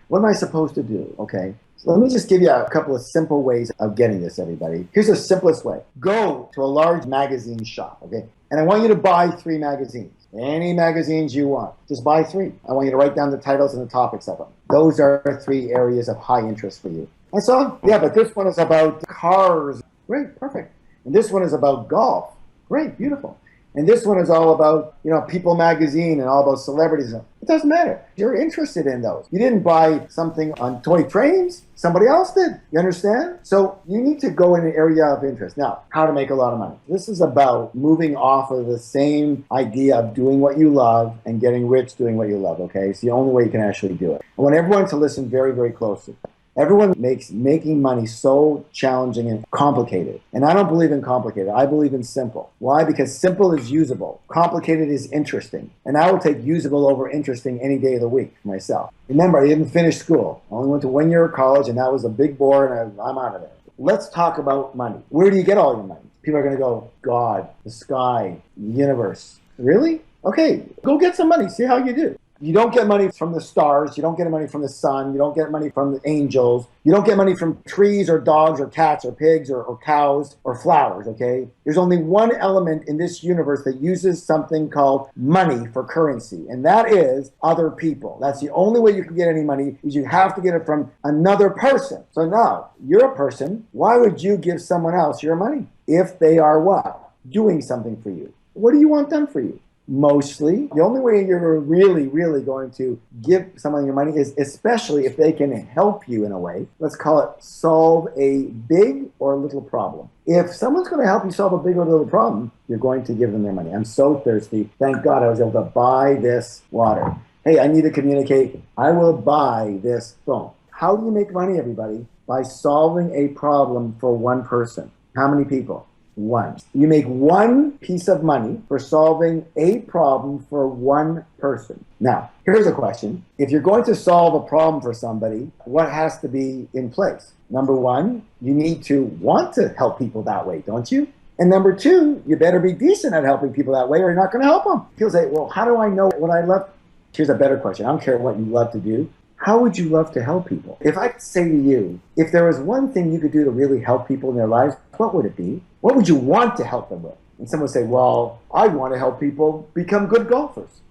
What am I supposed to do? Okay. So let me just give you a couple of simple ways of getting this, everybody. Here's the simplest way. Go to a large magazine shop, okay? And I want you to buy 3 magazines. Any magazines you want. Just buy 3. I want you to write down the titles and the topics of them. Those are 3 areas of high interest for you. I saw, yeah, but this one is about cars. Great, perfect. And this one is about golf. Great, beautiful. And this one is all about, People magazine and all about celebrities. It doesn't matter. You're interested in those. You didn't buy something on toy trains. Somebody else did. You understand? So you need to go in an area of interest. Now, how to make a lot of money. This is about moving off of the same idea of doing what you love and getting rich doing what you love, okay? It's the only way you can actually do it. I want everyone to listen very, very closely. Everyone makes making money so challenging and complicated. And I don't believe in complicated. I believe in simple. Why? Because simple is usable. Complicated is interesting. And I will take usable over interesting any day of the week for myself. Remember, I didn't finish school. I only went to 1 year of college, and that was a big bore, and I'm out of there. Let's talk about money. Where do you get all your money? People are going to go, God, the sky, the universe. Really? Okay, go get some money. See how you do. You don't get money from the stars. You don't get money from the sun. You don't get money from the angels. You don't get money from trees or dogs or cats or pigs or cows or flowers, okay? There's only one element in this universe that uses something called money for currency, and that is other people. That's the only way you can get any money, is you have to get it from another person. So now, you're a person. Why would you give someone else your money if they are what? Doing something for you. What do you want done for you? Mostly, the only way you're really, really going to give someone your money is especially if they can help you in a way. Let's call it solve a big or little problem. If someone's going to help you solve a big or little problem, you're going to give them their money. I'm so thirsty. Thank God I was able to buy this water. Hey, I need to communicate. I will buy this phone. How do you make money, everybody? By solving a problem for one person. How many people? 1. You make 1 piece of money for solving a problem for 1 person. Now, here's a question. If you're going to solve a problem for somebody, what has to be in place? Number 1, you need to want to help people that way, don't you? And number 2, you better be decent at helping people that way or you're not going to help them. People say, well, how do I know what I love? Here's a better question. I don't care what you love to do. How would you love to help people? If I could say to you, if there was one thing you could do to really help people in their lives, what would it be? What would you want to help them with? And someone would say, well, I want to help people become good golfers.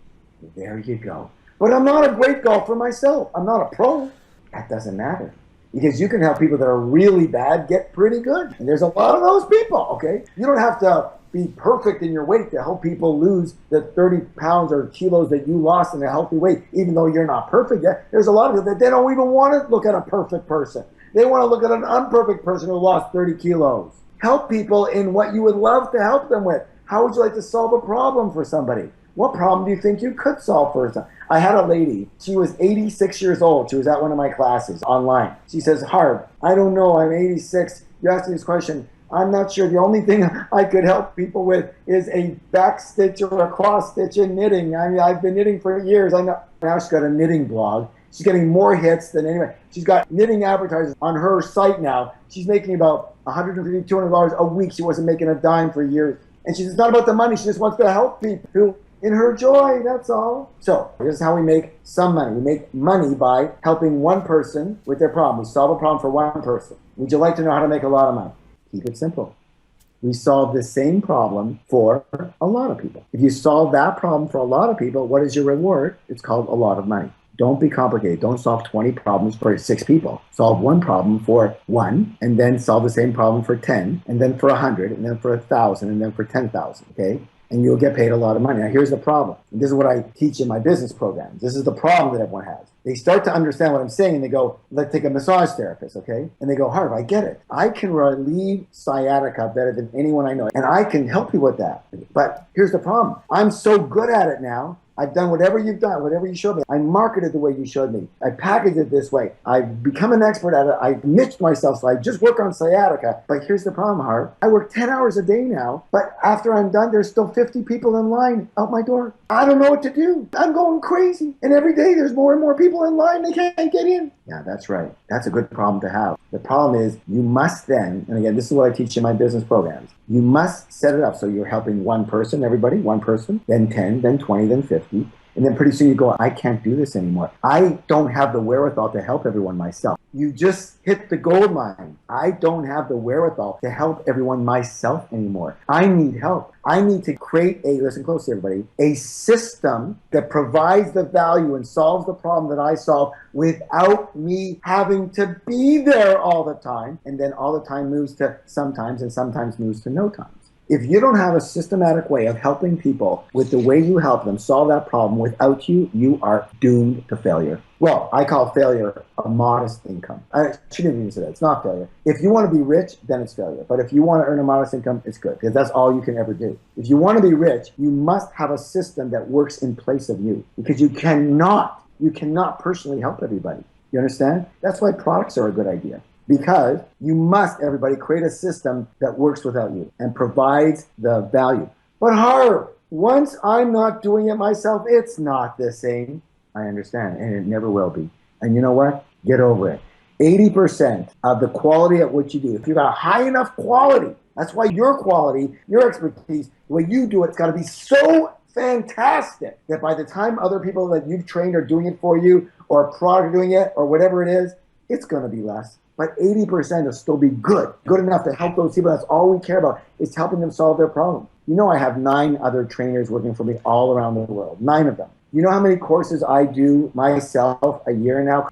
There you go. But I'm not a great golfer myself. I'm not a pro. That doesn't matter. Because you can help people that are really bad get pretty good. And there's a lot of those people, okay? You don't have to be perfect in your weight to help people lose the 30 pounds or kilos that you lost in a healthy weight, even though you're not perfect yet. There's a lot of people that they don't even want to look at a perfect person. They want to look at an imperfect person who lost 30 kilos. Help people in what you would love to help them with. How would you like to solve a problem for somebody? What problem do you think you could solve for them? I had a lady, she was 86 years old. She was at one of my classes online. She says, Harv, I don't know, I'm 86. You asked me this question. I'm not sure. The only thing I could help people with is a back stitch or a cross stitch in knitting. I mean, I've been knitting for years. I know. Now she's got a knitting blog. She's getting more hits than anyone. She's got knitting advertisers on her site now. She's making about $150, $200 a week. She wasn't making a dime for years. And she says, it's not about the money. She just wants to help people in her joy. That's all. So here's how we make some money. We make money by helping one person with their problem. We solve a problem for one person. Would you like to know how to make a lot of money? Keep it simple. We solve the same problem for a lot of people. If you solve that problem for a lot of people, what is your reward? It's called a lot of money. Don't be complicated. Don't solve 20 problems for 6 people. Solve one problem for 1, and then solve the same problem for 10, and then for 100, and then for 1,000, and then for 10,000, okay? And you'll get paid a lot of money. Now, here's the problem. And this is what I teach in my business programs. This is the problem that everyone has. They start to understand what I'm saying, and they go, let's take a massage therapist, okay? And they go, Harv, I get it. I can relieve sciatica better than anyone I know, and I can help you with that. But here's the problem. I'm so good at it now I've done whatever you've done, whatever you showed me. I marketed the way you showed me. I packaged it this way. I've become an expert at it. I niched myself, so I just work on sciatica. But here's the problem, Harv. I work 10 hours a day now, but after I'm done, there's still 50 people in line out my door. I don't know what to do. I'm going crazy. And every day there's more and more people in line. They can't get in. Yeah, that's right. That's a good problem to have. The problem is you must then, and again, this is what I teach in my business programs. You must set it up so you're helping one person, everybody, one person, then 10, then 20, then 50. And then pretty soon you go, I can't do this anymore. I don't have the wherewithal to help everyone myself. You just hit the gold mine. I don't have the wherewithal to help everyone myself anymore. I need help. I need to create listen closely everybody, a system that provides the value and solves the problem that I solve without me having to be there all the time. And then all the time moves to sometimes and sometimes moves to no times. If you don't have a systematic way of helping people with the way you help them solve that problem without you, you are doomed to failure. Well, I call failure a modest income. I shouldn't even say that. It's not failure. If you want to be rich, then it's failure. But if you want to earn a modest income, it's good because that's all you can ever do. If you want to be rich, you must have a system that works in place of you because you cannot personally help everybody. You understand? That's why products are a good idea. Because you must, everybody, create a system that works without you and provides the value. But Harv, once I'm not doing it myself, it's not the same. I understand, and it never will be. And you know what? Get over it. 80% of the quality at what you do, if you've got a high enough quality, that's why your quality, your expertise, the way you do it's got to be so fantastic that by the time other people that you've trained are doing it for you, or a product doing it, or whatever it is, it's going to be less. But 80% will still be good enough to help those people. That's all we care about is helping them solve their problem. You know, I have 9 other trainers working for me all around the world, 9 of them. You know how many courses I do myself a year now?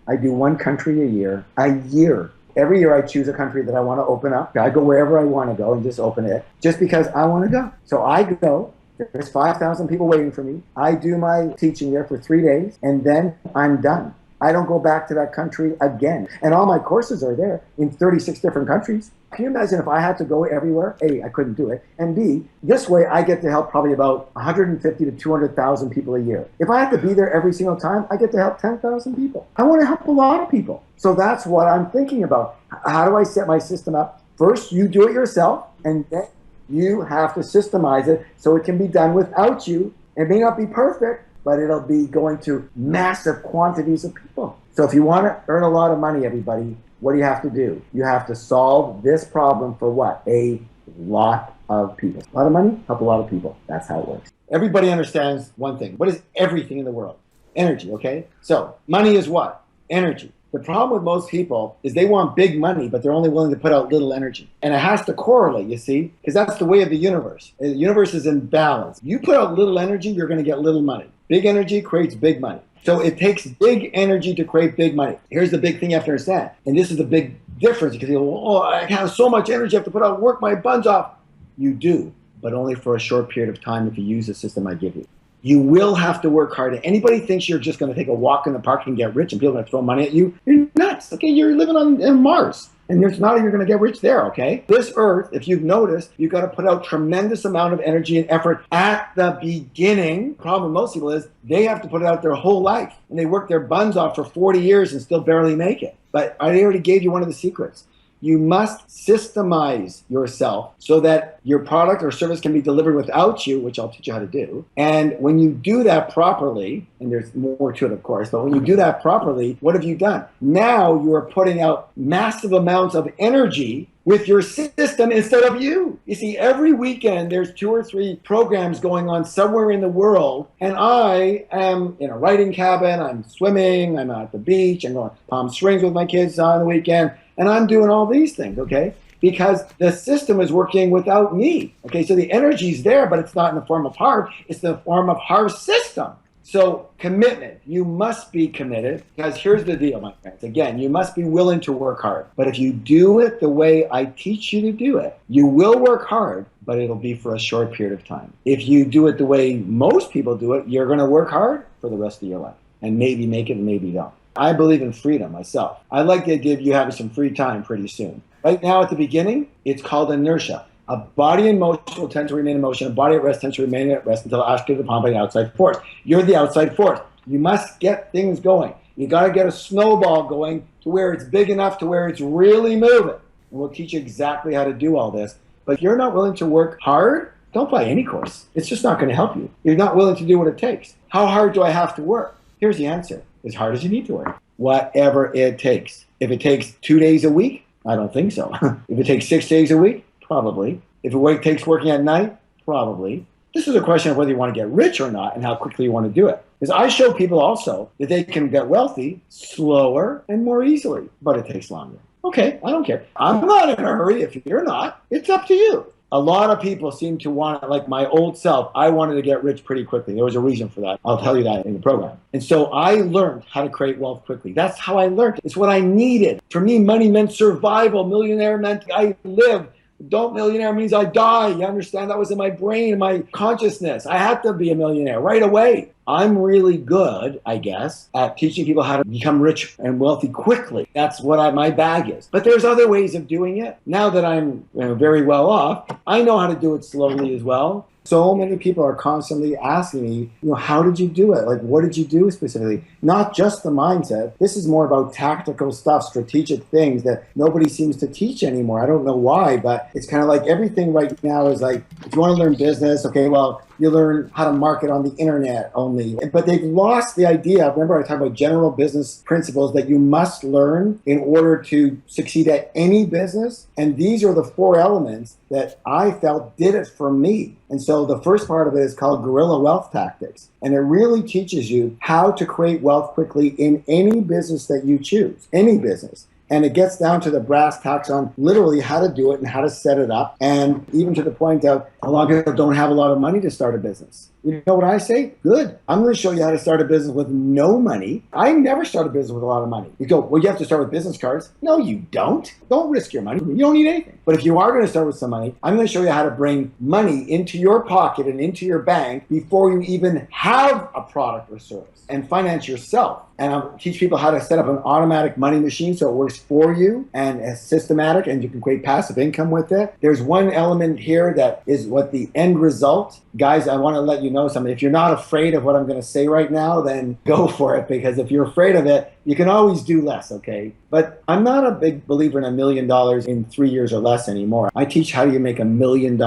I do 1 country a year. Every year I choose a country that I want to open up. I go wherever I want to go and just open it just because I want to go. So I go. There's 5,000 people waiting for me. I do my teaching there for 3 days and then I'm done. I don't go back to that country again. And all my courses are there in 36 different countries. Can you imagine if I had to go everywhere? A, I couldn't do it. And B, this way I get to help probably about 150 to 200,000 people a year. If I have to be there every single time, I get to help 10,000 people. I want to help a lot of people. So that's what I'm thinking about. How do I set my system up? First, you do it yourself, and then you have to systemize it so it can be done without you. It may not be perfect, but it'll be going to massive quantities of people. So if you want to earn a lot of money, everybody, what do you have to do? You have to solve this problem for what? A lot of people. A lot of money, help a lot of people. That's how it works. Everybody understands one thing. What is everything in the world? Energy, okay? So money is what? Energy. The problem with most people is they want big money, but they're only willing to put out little energy. And it has to correlate, you see, because that's the way of the universe. The universe is in balance. You put out little energy, you're going to get little money. Big energy creates big money. So it takes big energy to create big money. Here's the big thing you have to understand. And this is the big difference because you go, oh, I have so much energy, I have to put out, work my buns off. You do, but only for a short period of time if you use the system I give you. You will have to work hard. Anybody thinks you're just going to take a walk in the park and get rich and people are going to throw money at you, you're nuts. Okay, you're living on Mars. And there's not you're going to get rich there, okay? This earth, if you've noticed, you've got to put out tremendous amount of energy and effort at the beginning. The problem with most people is they have to put it out their whole life. And they work their buns off for 40 years and still barely make it. But I already gave you one of the secrets. You must systemize yourself so that your product or service can be delivered without you, which I'll teach you how to do. And when you do that properly, and there's more to it, of course, but when you do that properly, what have you done? Now you are putting out massive amounts of energy with your system instead of you. You see, every weekend there's 2 or 3 programs going on somewhere in the world, and I am in a writing cabin, I'm swimming, I'm at the beach, I'm going to Palm Springs with my kids on the weekend, and I'm doing all these things, okay? Because the system is working without me, okay? So the energy's there, but it's not in the form of Harv, it's in the form of Harv's system. So commitment, you must be committed, because here's the deal, my friends. Again, you must be willing to work hard. But if you do it the way I teach you to do it, you will work hard, but it'll be for a short period of time. If you do it the way most people do it, you're going to work hard for the rest of your life and maybe make it and maybe don't. I believe in freedom myself. I'd like to give you having some free time pretty soon. Right now at the beginning, it's called inertia. A body in motion will tend to remain in motion. A body at rest tends to remain at rest until acted upon by the outside force. You're the outside force. You must get things going. You got to get a snowball going to where it's big enough to where it's really moving. And we'll teach you exactly how to do all this. But if you're not willing to work hard, don't buy any course. It's just not going to help you. You're not willing to do what it takes. How hard do I have to work? Here's the answer. As hard as you need to work. Whatever it takes. If it takes 2 days a week, I don't think so. If it takes 6 days a week, probably. If it takes working at night, probably. This is a question of whether you want to get rich or not and how quickly you want to do it. Because I show people also that they can get wealthy slower and more easily, but it takes longer. Okay, I don't care. I'm not in a hurry if you're not. It's up to you. A lot of people seem to want, like my old self, I wanted to get rich pretty quickly. There was a reason for that. I'll tell you that in the program. And so I learned how to create wealth quickly. That's how I learned. It's what I needed. For me, money meant survival. Millionaire meant I live. Don't millionaire means I die. You understand? That was in my brain, my consciousness. I had to be a millionaire right away. I'm really good, I guess, at teaching people how to become rich and wealthy quickly. That's what my bag is. But there's other ways of doing it. Now that I'm very well off, I know how to do it slowly as well. So many people are constantly asking me, how did you do it? Like, what did you do specifically? Not just the mindset. This is more about tactical stuff, strategic things that nobody seems to teach anymore. I don't know why, but it's kind of like everything right now is like, if you want to learn business, okay, well, you learn how to market on the internet only. But they've lost the idea. Remember, I talked about general business principles that you must learn in order to succeed at any business. And these are the 4 elements that I felt did it for me. And so the first part of it is called guerrilla wealth tactics. And it really teaches you how to create wealth quickly in any business that you choose, any business. And it gets down to the brass tacks on literally how to do it and how to set it up. And even to the point of a lot of people don't have a lot of money to start a business. You know what I say? Good. I'm going to show you how to start a business with no money. I never started a business with a lot of money. You go, well, you have to start with business cards. No, you don't. Don't risk your money. You don't need anything. But if you are going to start with some money, I'm going to show you how to bring money into your pocket and into your bank before you even have a product or service and finance yourself. And I'll teach people how to set up an automatic money machine so it works for you and it's systematic and you can create passive income with it. There's one element here that is what the end result. Guys, I want to let you know something. If you're not afraid of what I'm going to say right now, then go for it, because if you're afraid of it, you can always do less, okay? But I'm not a big believer in $1 million in 3 years or less anymore. I teach how do you make $1 million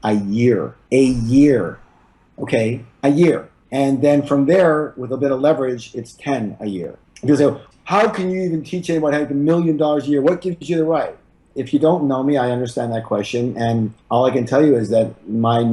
a year. A year, okay? A year. And then from there, with a bit of leverage, it's 10 a year. People say, how can you even teach anyone how to make $1 million a year? What gives you the right? If you don't know me, I understand that question. And all I can tell you is that I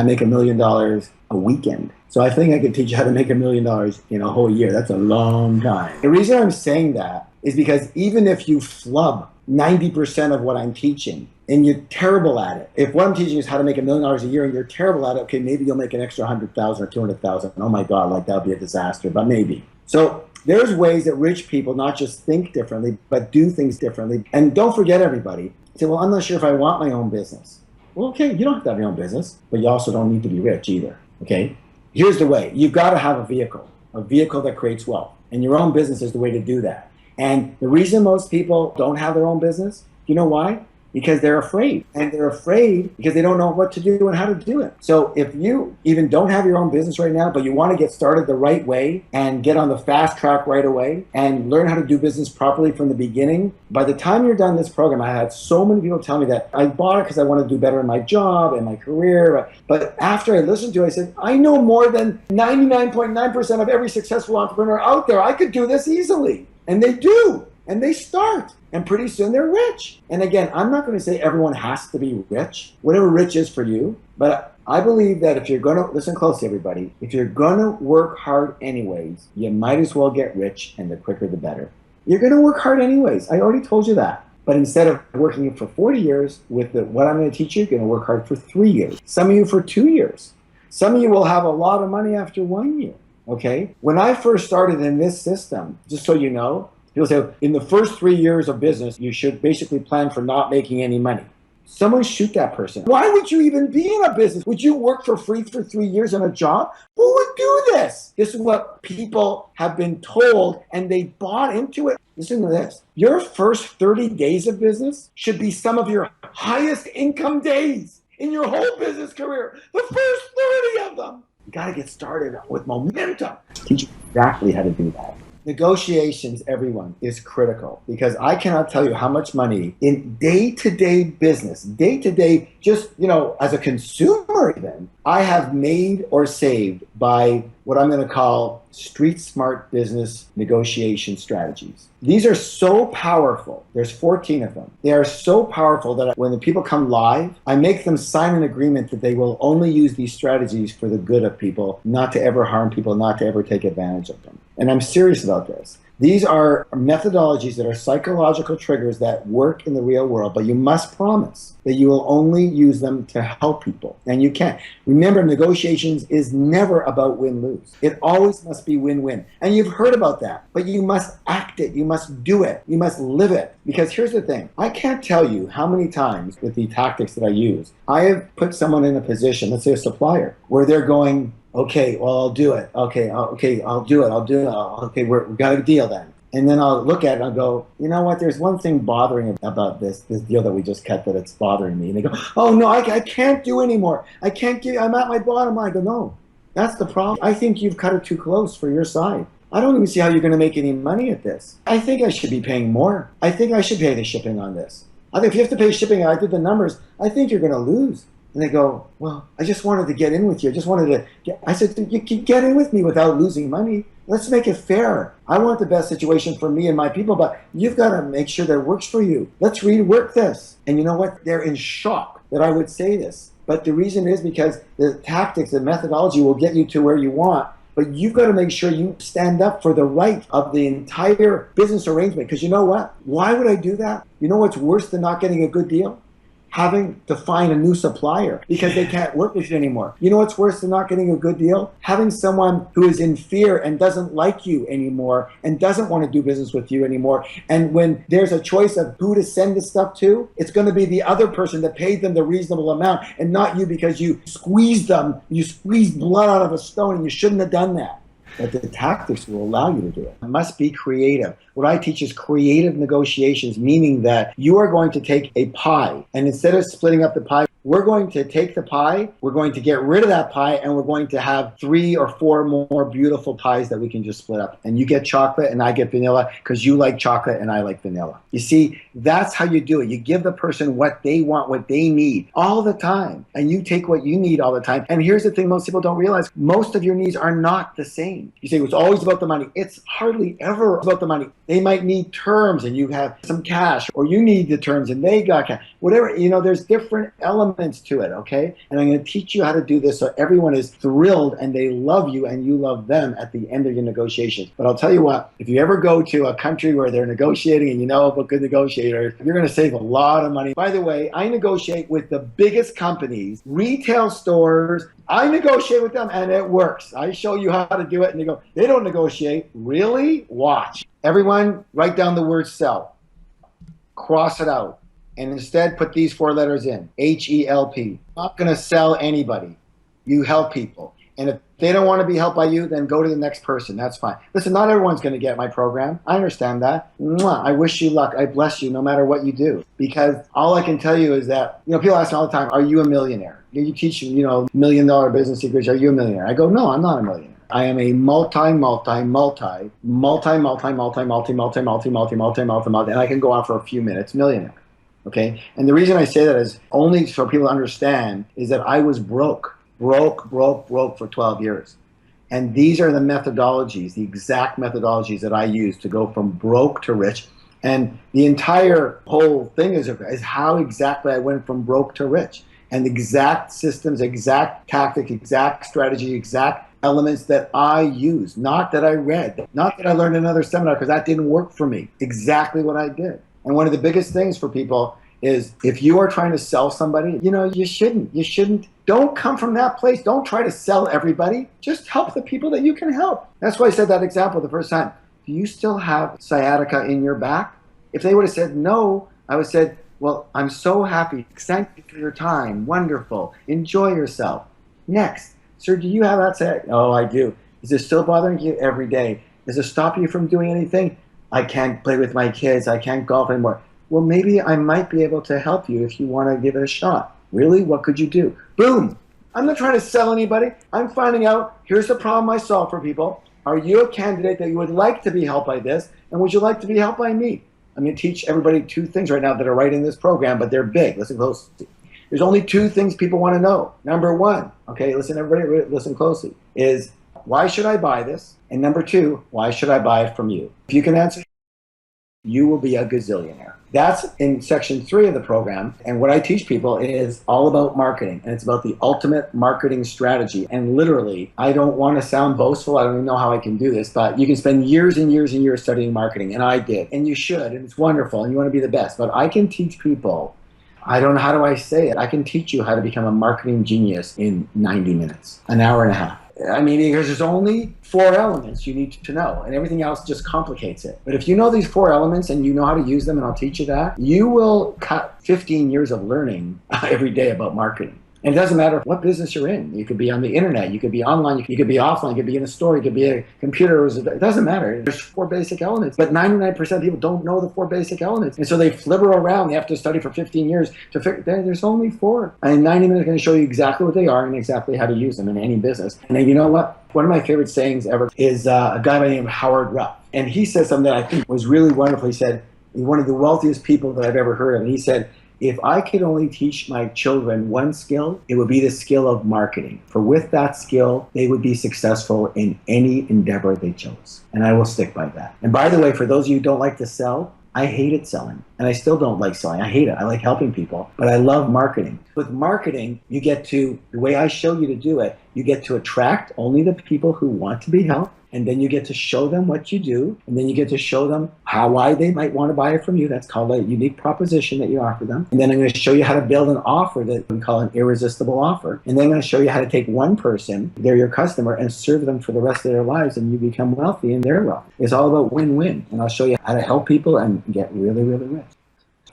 make $1 million a weekend. So I think I could teach you how to make $1 million in a whole year. That's a long time. The reason I'm saying that is because even if you flub 90% of what I'm teaching and you're terrible at it, if what I'm teaching is how to make $1 million a year and you're terrible at it, okay, maybe you'll make an extra 100,000 or 200,000. Oh my God, like that would be a disaster, but maybe. So there's ways that rich people not just think differently, but do things differently. And don't forget, everybody, say, well, I'm not sure if I want my own business. Well, okay, you don't have to have your own business, but you also don't need to be rich either, okay? Here's the way. You've got to have a vehicle that creates wealth. And your own business is the way to do that. And the reason most people don't have their own business, you know why? Because they're afraid. And they're afraid because they don't know what to do and how to do it. So if you even don't have your own business right now, but you want to get started the right way and get on the fast track right away and learn how to do business properly from the beginning, by the time you're done this program, I had so many people tell me that I bought it because I want to do better in my job and my career. But after I listened to it, I said, I know more than 99.9% of every successful entrepreneur out there. I could do this easily. And they do. And they start. And pretty soon they're rich. And again, I'm not going to say everyone has to be rich, whatever rich is for you. But I believe that if you're going to, listen closely, everybody, if you're going to work hard anyways, you might as well get rich, and the quicker the better. You're going to work hard anyways. I already told you that. But instead of working for 40 years with what I'm going to teach you, you're going to work hard for 3 years. Some of you for 2 years. Some of you will have a lot of money after 1 year. Okay? When I first started in this system, just so you know, people say, in the first 3 years of business, you should basically plan for not making any money. Someone shoot that person. Why would you even be in a business? Would you work for free for 3 years on a job? Who would do this? This is what people have been told, and they bought into it. Listen to this. Your first 30 days of business should be some of your highest income days in your whole business career. The first 30 of them. You got to get started with momentum. Teach you exactly how to do that. Negotiations, everyone, is critical because I cannot tell you how much money in day-to-day business, day-to-day, just, as a consumer even, I have made or saved by what I'm going to call street smart business negotiation strategies. These are so powerful. There's 14 of them. They are so powerful that when the people come live, I make them sign an agreement that they will only use these strategies for the good of people, not to ever harm people, not to ever take advantage of them. And I'm serious about this. These are methodologies that are psychological triggers that work in the real world, but you must promise that you will only use them to help people. And you can't. Remember, negotiations is never about win-lose. It always must be win-win. And you've heard about that, but you must act it. You must do it. You must live it. Because here's the thing. I can't tell you how many times with the tactics that I use, I have put someone in a position, let's say a supplier, where they're going, okay, well, I'll do it. Okay, I'll do it. Okay, we've got a deal then. And then I'll look at it and I'll go, you know what, there's one thing bothering about this deal that we just cut that it's bothering me. And they go, oh, no, I can't do anymore. I'm at my bottom line. I go, no, that's the problem. I think you've cut it too close for your side. I don't even see how you're going to make any money at this. I think I should be paying more. I think I should pay the shipping on this. I think if you have to pay shipping, I did the numbers, I think you're going to lose. And they go, well, I just wanted to get in with you. I said, you can get in with me without losing money. Let's make it fair. I want the best situation for me and my people, but you've got to make sure that it works for you. Let's rework this. And you know what? They're in shock that I would say this. But the reason is because the tactics and methodology will get you to where you want. But you've got to make sure you stand up for the right of the entire business arrangement. Because you know what? Why would I do that? You know what's worse than not getting a good deal? Having to find a new supplier because they can't work with you anymore. You know what's worse than not getting a good deal? Having someone who is in fear and doesn't like you anymore and doesn't want to do business with you anymore. And when there's a choice of who to send this stuff to, it's going to be the other person that paid them the reasonable amount and not you because you squeezed them, you squeezed blood out of a stone and you shouldn't have done that. But the tactics will allow you to do it. It must be creative. What I teach is creative negotiations, meaning that you are going to take a pie, and instead of splitting up the pie, we're going to take the pie, we're going to get rid of that pie, and we're going to have 3 or 4 more beautiful pies that we can just split up. And you get chocolate and I get vanilla because you like chocolate and I like vanilla. You see, that's how you do it. You give the person what they want, what they need all the time, and you take what you need all the time. And here's the thing most people don't realize. Most of your needs are not the same. You say, it's always about the money. It's hardly ever about the money. They might need terms and you have some cash, or you need the terms and they got cash. Whatever, there's different elements to it, okay? And I'm going to teach you how to do this so everyone is thrilled and they love you and you love them at the end of your negotiations. But I'll tell you what, if you ever go to a country where they're negotiating and you know about good negotiators, you're going to save a lot of money. By the way, I negotiate with the biggest companies, retail stores. I negotiate with them and it works. I show you how to do it and you go, they don't negotiate. Really? Watch. Everyone, write down the word sell. Cross it out. And instead put these 4 letters in, H-E-L-P. Not going to sell anybody. You help people. And if they don't want to be helped by you, then go to the next person. That's fine. Listen, not everyone's going to get my program. I understand that. Mwah. I wish you luck. I bless you no matter what you do. Because all I can tell you is that, people ask me all the time, are you a millionaire? You teach, $1 million business secrets. Are you a millionaire? I go, no, I'm not a millionaire. I am a multi, and I can go on for a few minutes, millionaire. Okay? And the reason I say that is only so people understand is that I was broke for 12 years. And these are the methodologies, the exact methodologies that I use to go from broke to rich. And the entire whole thing is how exactly I went from broke to rich. And the exact systems, exact tactic, exact strategy, exact elements that I use, not that I read, not that I learned another seminar because that didn't work for me. Exactly what I did. And one of the biggest things for people is if you are trying to sell somebody, you shouldn't. Don't come from that place. Don't try to sell everybody. Just help the people that you can help. That's why I said that example the first time. Do you still have sciatica in your back? If they would have said no, I would have said, well, I'm so happy. Thank you for your time. Wonderful. Enjoy yourself. Next. Sir, do you have that sciatica? Oh, I do. Is it still bothering you every day? Does it stop you from doing anything? I can't play with my kids. I can't golf anymore. Well, maybe I might be able to help you if you want to give it a shot. Really? What could you do? Boom. I'm not trying to sell anybody. I'm finding out, here's the problem I solve for people. Are you a candidate that you would like to be helped by this? And would you like to be helped by me? I'm going to teach everybody two things right now that are right in this program, but they're big. Listen closely. There's only two things people want to know. Number one, okay, listen, everybody, listen closely, is why should I buy this? And number two, why should I buy it from you? If you can answer, you will be a gazillionaire. That's in section 3 of the program. And what I teach people is all about marketing. And it's about the ultimate marketing strategy. And literally, I don't want to sound boastful. I don't even know how I can do this, but you can spend years and years and years studying marketing. And I did. And you should. And it's wonderful. And you want to be the best. But I can teach people, I don't know, how do I say it? I can teach you how to become a marketing genius in 90 minutes, an hour and a half. I mean, because there's only 4 elements you need to know, and everything else just complicates it. But if you know these 4 elements and you know how to use them, and I'll teach you that, you will cut 15 years of learning every day about marketing. And it doesn't matter what business you're in. You could be on the internet, you could be online, you could be offline, you could be in a store, you could be a computer. It doesn't matter. There's 4 basic elements, but 99% of people don't know the 4 basic elements. And so they flibber around. They have to study for 15 years to figure, there's only 4. And 90 minutes are going to show you exactly what they are and exactly how to use them in any business. And then you know what? One of my favorite sayings ever is a guy by the name of Howard Ruff. And he said something that I think was really wonderful. He said, he's one of the wealthiest people that I've ever heard of. And he said, if I could only teach my children one skill, it would be the skill of marketing. For with that skill, they would be successful in any endeavor they chose. And I will stick by that. And by the way, for those of you who don't like to sell, I hated selling. And I still don't like selling. I hate it. I like helping people. But I love marketing. With marketing, you get to, the way I show you to do it, you get to attract only the people who want to be helped. And then you get to show them what you do. And then you get to show them why they might want to buy it from you. That's called a unique proposition that you offer them. And then I'm going to show you how to build an offer that we call an irresistible offer. And then I'm going to show you how to take one person, they're your customer, and serve them for the rest of their lives. And you become wealthy and they're wealthy. It's all about win-win. And I'll show you how to help people and get really, really rich.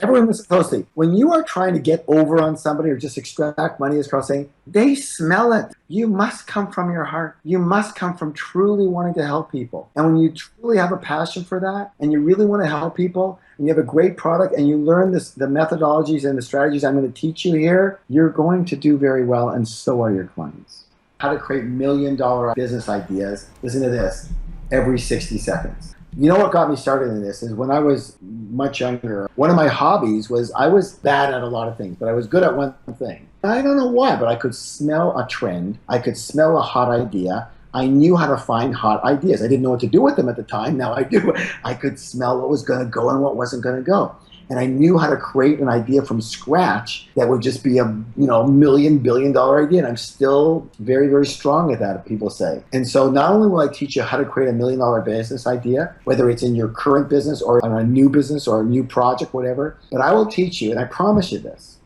Everyone listen closely. When you are trying to get over on somebody or just extract money, as Carl's saying, they smell it. You must come from your heart. You must come from truly wanting to help people. And when you truly have a passion for that and you really want to help people and you have a great product and you learn the methodologies and the strategies I'm going to teach you here, you're going to do very well, and so are your clients. How to create $1 million business ideas. Listen to this. Every 60 seconds. You know what got me started in this is when I was much younger, one of my hobbies was I was bad at a lot of things, but I was good at one thing. I don't know why, but I could smell a trend. I could smell a hot idea. I knew how to find hot ideas. I didn't know what to do with them at the time. Now I do. I could smell what was going to go and what wasn't going to go. And I knew how to create an idea from scratch that would just be a $1 billion idea. And I'm still very, very strong at that, people say. And so not only will I teach you how to create $1 million business idea, whether it's in your current business or on a new business or a new project, whatever, but I will teach you, and I promise you this,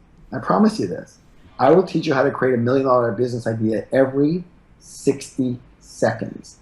I will teach you how to create $1 million business idea every 60 seconds.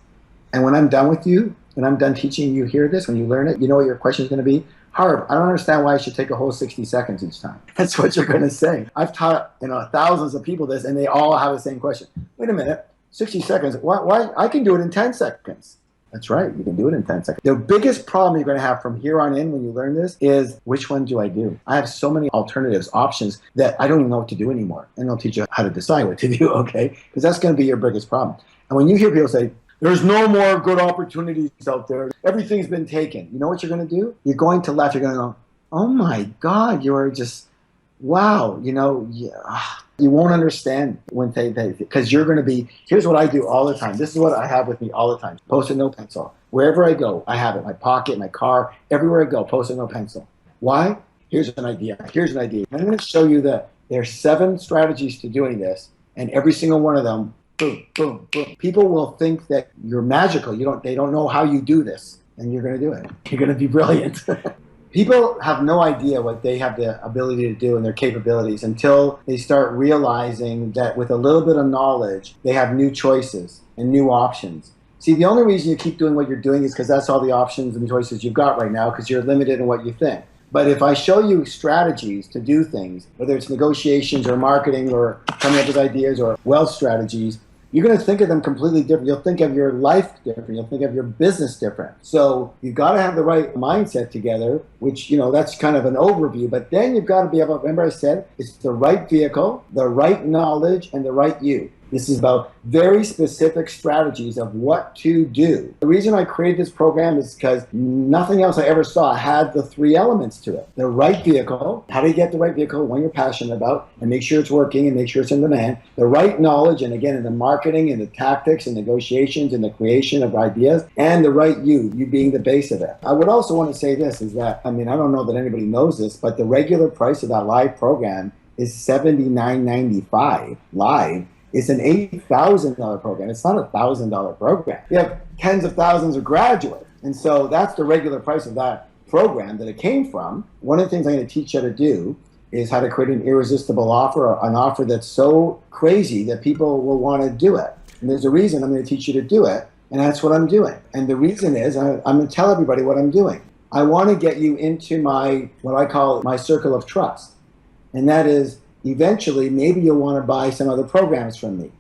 And when I'm done with you, when I'm done teaching you hear this, when you learn it, you know what your question is going to be? Harv, I don't understand why I should take a whole 60 seconds each time. That's what you're going to say. I've taught thousands of people this, and they all have the same question. Wait a minute, 60 seconds? Why? I can do it in 10 seconds. That's right, you can do it in 10 seconds. The biggest problem you're going to have from here on in when you learn this is, which one do I do? I have so many alternatives, options, that I don't even know what to do anymore. And they'll teach you how to decide what to do, okay? Because that's going to be your biggest problem. And when you hear people say, there's no more good opportunities out there, everything's been taken, you know what you're going to do? You're going to laugh. You're going to go, oh my God, you're just, wow, you won't understand when they because you're going to be, here's what I do all the time. This is what I have with me all the time. Post-it note, pencil. Wherever I go, I have it. My pocket, my car, everywhere I go, post-it note, pencil. Why? Here's an idea. Here's an idea. I'm going to show you that there's 7 strategies to doing this, and every single one of them, boom, boom, boom. People will think that you're magical. They don't know how you do this, and you're going to do it. You're going to be brilliant. People have no idea what they have the ability to do and their capabilities until they start realizing that with a little bit of knowledge, they have new choices and new options. See, the only reason you keep doing what you're doing is because that's all the options and choices you've got right now, because you're limited in what you think. But if I show you strategies to do things, whether it's negotiations or marketing or coming up with ideas or wealth strategies, you're going to think of them completely different. You'll think of your life different. You'll think of your business different. So you've got to have the right mindset together, which, that's kind of an overview. But then you've got to be able, remember I said, it's the right vehicle, the right knowledge, and the right you. This is about very specific strategies of what to do. The reason I created this program is because nothing else I ever saw had the three elements to it. The right vehicle, how do you get the right vehicle, one you're passionate about, and make sure it's working and make sure it's in demand. The right knowledge, and again, in the marketing and the tactics and negotiations and the creation of ideas, and the right you being the base of it. I would also want to say this, is that, I don't know that anybody knows this, but the regular price of that live program is $79.95 live. It's an $8,000 program. It's not a $1,000 program. We have tens of thousands of graduates. And so that's the regular price of that program that it came from. One of the things I'm going to teach you how to do is how to create an irresistible offer, an offer that's so crazy that people will want to do it. And there's a reason I'm going to teach you to do it, and that's what I'm doing. And the reason is, I'm going to tell everybody what I'm doing. I want to get you into what I call my circle of trust. And that is, eventually, maybe you'll want to buy some other programs from me,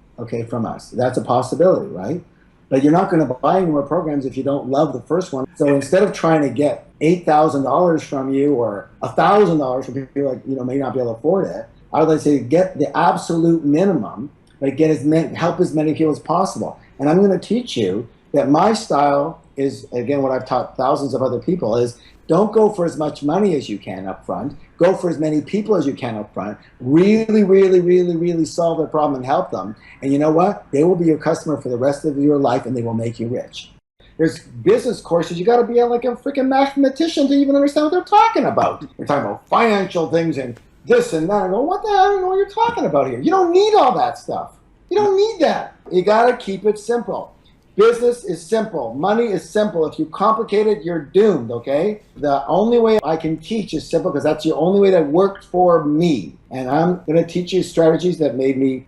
from us. That's a possibility, right? But you're not going to buy any more programs if you don't love the first one. So instead of trying to get $8,000 from you or $1,000 from people like, may not be able to afford it, I would like to say get the absolute minimum, but help as many people as possible. And I'm going to teach you that my style is, again, what I've taught thousands of other people is, don't go for as much money as you can up front. Go for as many people as you can up front. Really, really, really, really solve their problem and help them. And you know what? They will be your customer for the rest of your life, and they will make you rich. There's business courses. You got to be like a freaking mathematician to even understand what they're talking about. They're talking about financial things and this and that. I go, what the hell? I don't know what you're talking about here. You don't need all that stuff. You don't need that. You got to keep it simple. Business is simple. Money is simple. If you complicate it, you're doomed, okay? The only way I can teach is simple because that's the only way that worked for me. And I'm going to teach you strategies that made me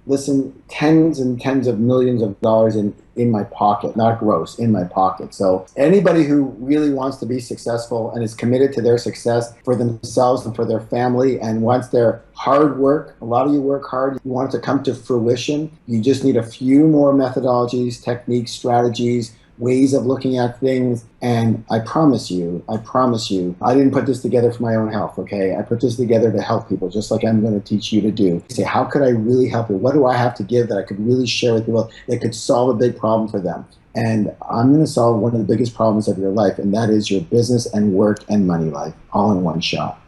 tens and tens of millions of dollars in my pocket, not gross, in my pocket. So anybody who really wants to be successful and is committed to their success for themselves and for their family and wants their hard work, a lot of you work hard, you want it to come to fruition, you just need a few more methodologies, techniques, strategies, ways of looking at things. And I promise you, I didn't put this together for my own health, okay? I put this together to help people, just like I'm going to teach you to do. You say, how could I really help you? What do I have to give that I could really share with people that could solve a big problem for them? And I'm going to solve one of the biggest problems of your life, and that is your business and work and money life, all in one shot.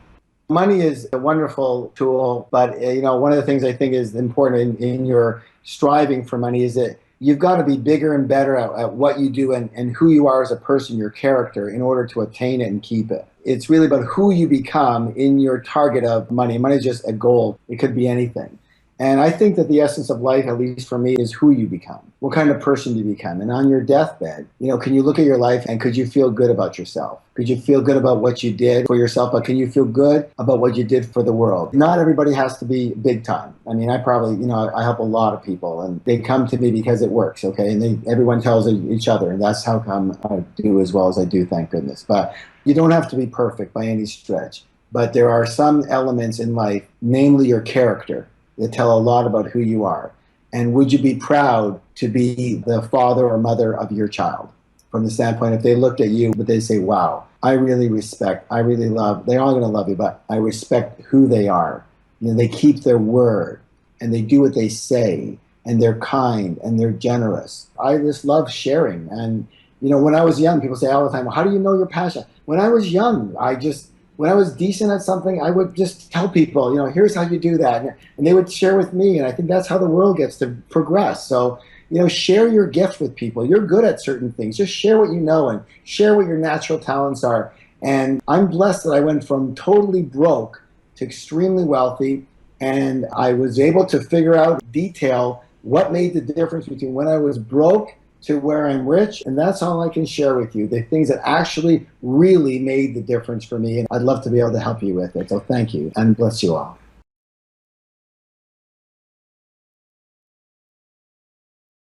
Money is a wonderful tool, but one of the things I think is important in your striving for money is that you've got to be bigger and better at what you do and who you are as a person, your character, in order to attain it and keep it. It's really about who you become in your target of money. Money is just a goal. It could be anything. And I think that the essence of life, at least for me, is who you become. What kind of person do you become? And on your deathbed, can you look at your life and could you feel good about yourself? Could you feel good about what you did for yourself, but can you feel good about what you did for the world? Not everybody has to be big time. I probably, I help a lot of people and they come to me because it works, okay? And everyone tells each other, and that's how come I do as well as I do, thank goodness. But you don't have to be perfect by any stretch. But there are some elements in life, namely your character, that tell a lot about who you are. And would you be proud to be the father or mother of your child? From the standpoint, if they looked at you, but they say, wow, I really respect, I really love, they're all going to love you, but I respect who they are. They keep their word and they do what they say and they're kind and they're generous. I just love sharing. And, when I was young, people say all the time, well, how do you know your passion? When I was young, when I was decent at something, I would just tell people, here's how you do that. And they would share with me. And I think that's how the world gets to progress. So, share your gift with people. You're good at certain things. Just share what you know and share what your natural talents are. And I'm blessed that I went from totally broke to extremely wealthy. And I was able to figure out detail what made the difference between when I was broke to where I'm rich, and that's all I can share with you, the things that actually really made the difference for me, and I'd love to be able to help you with it. So thank you, and bless you all.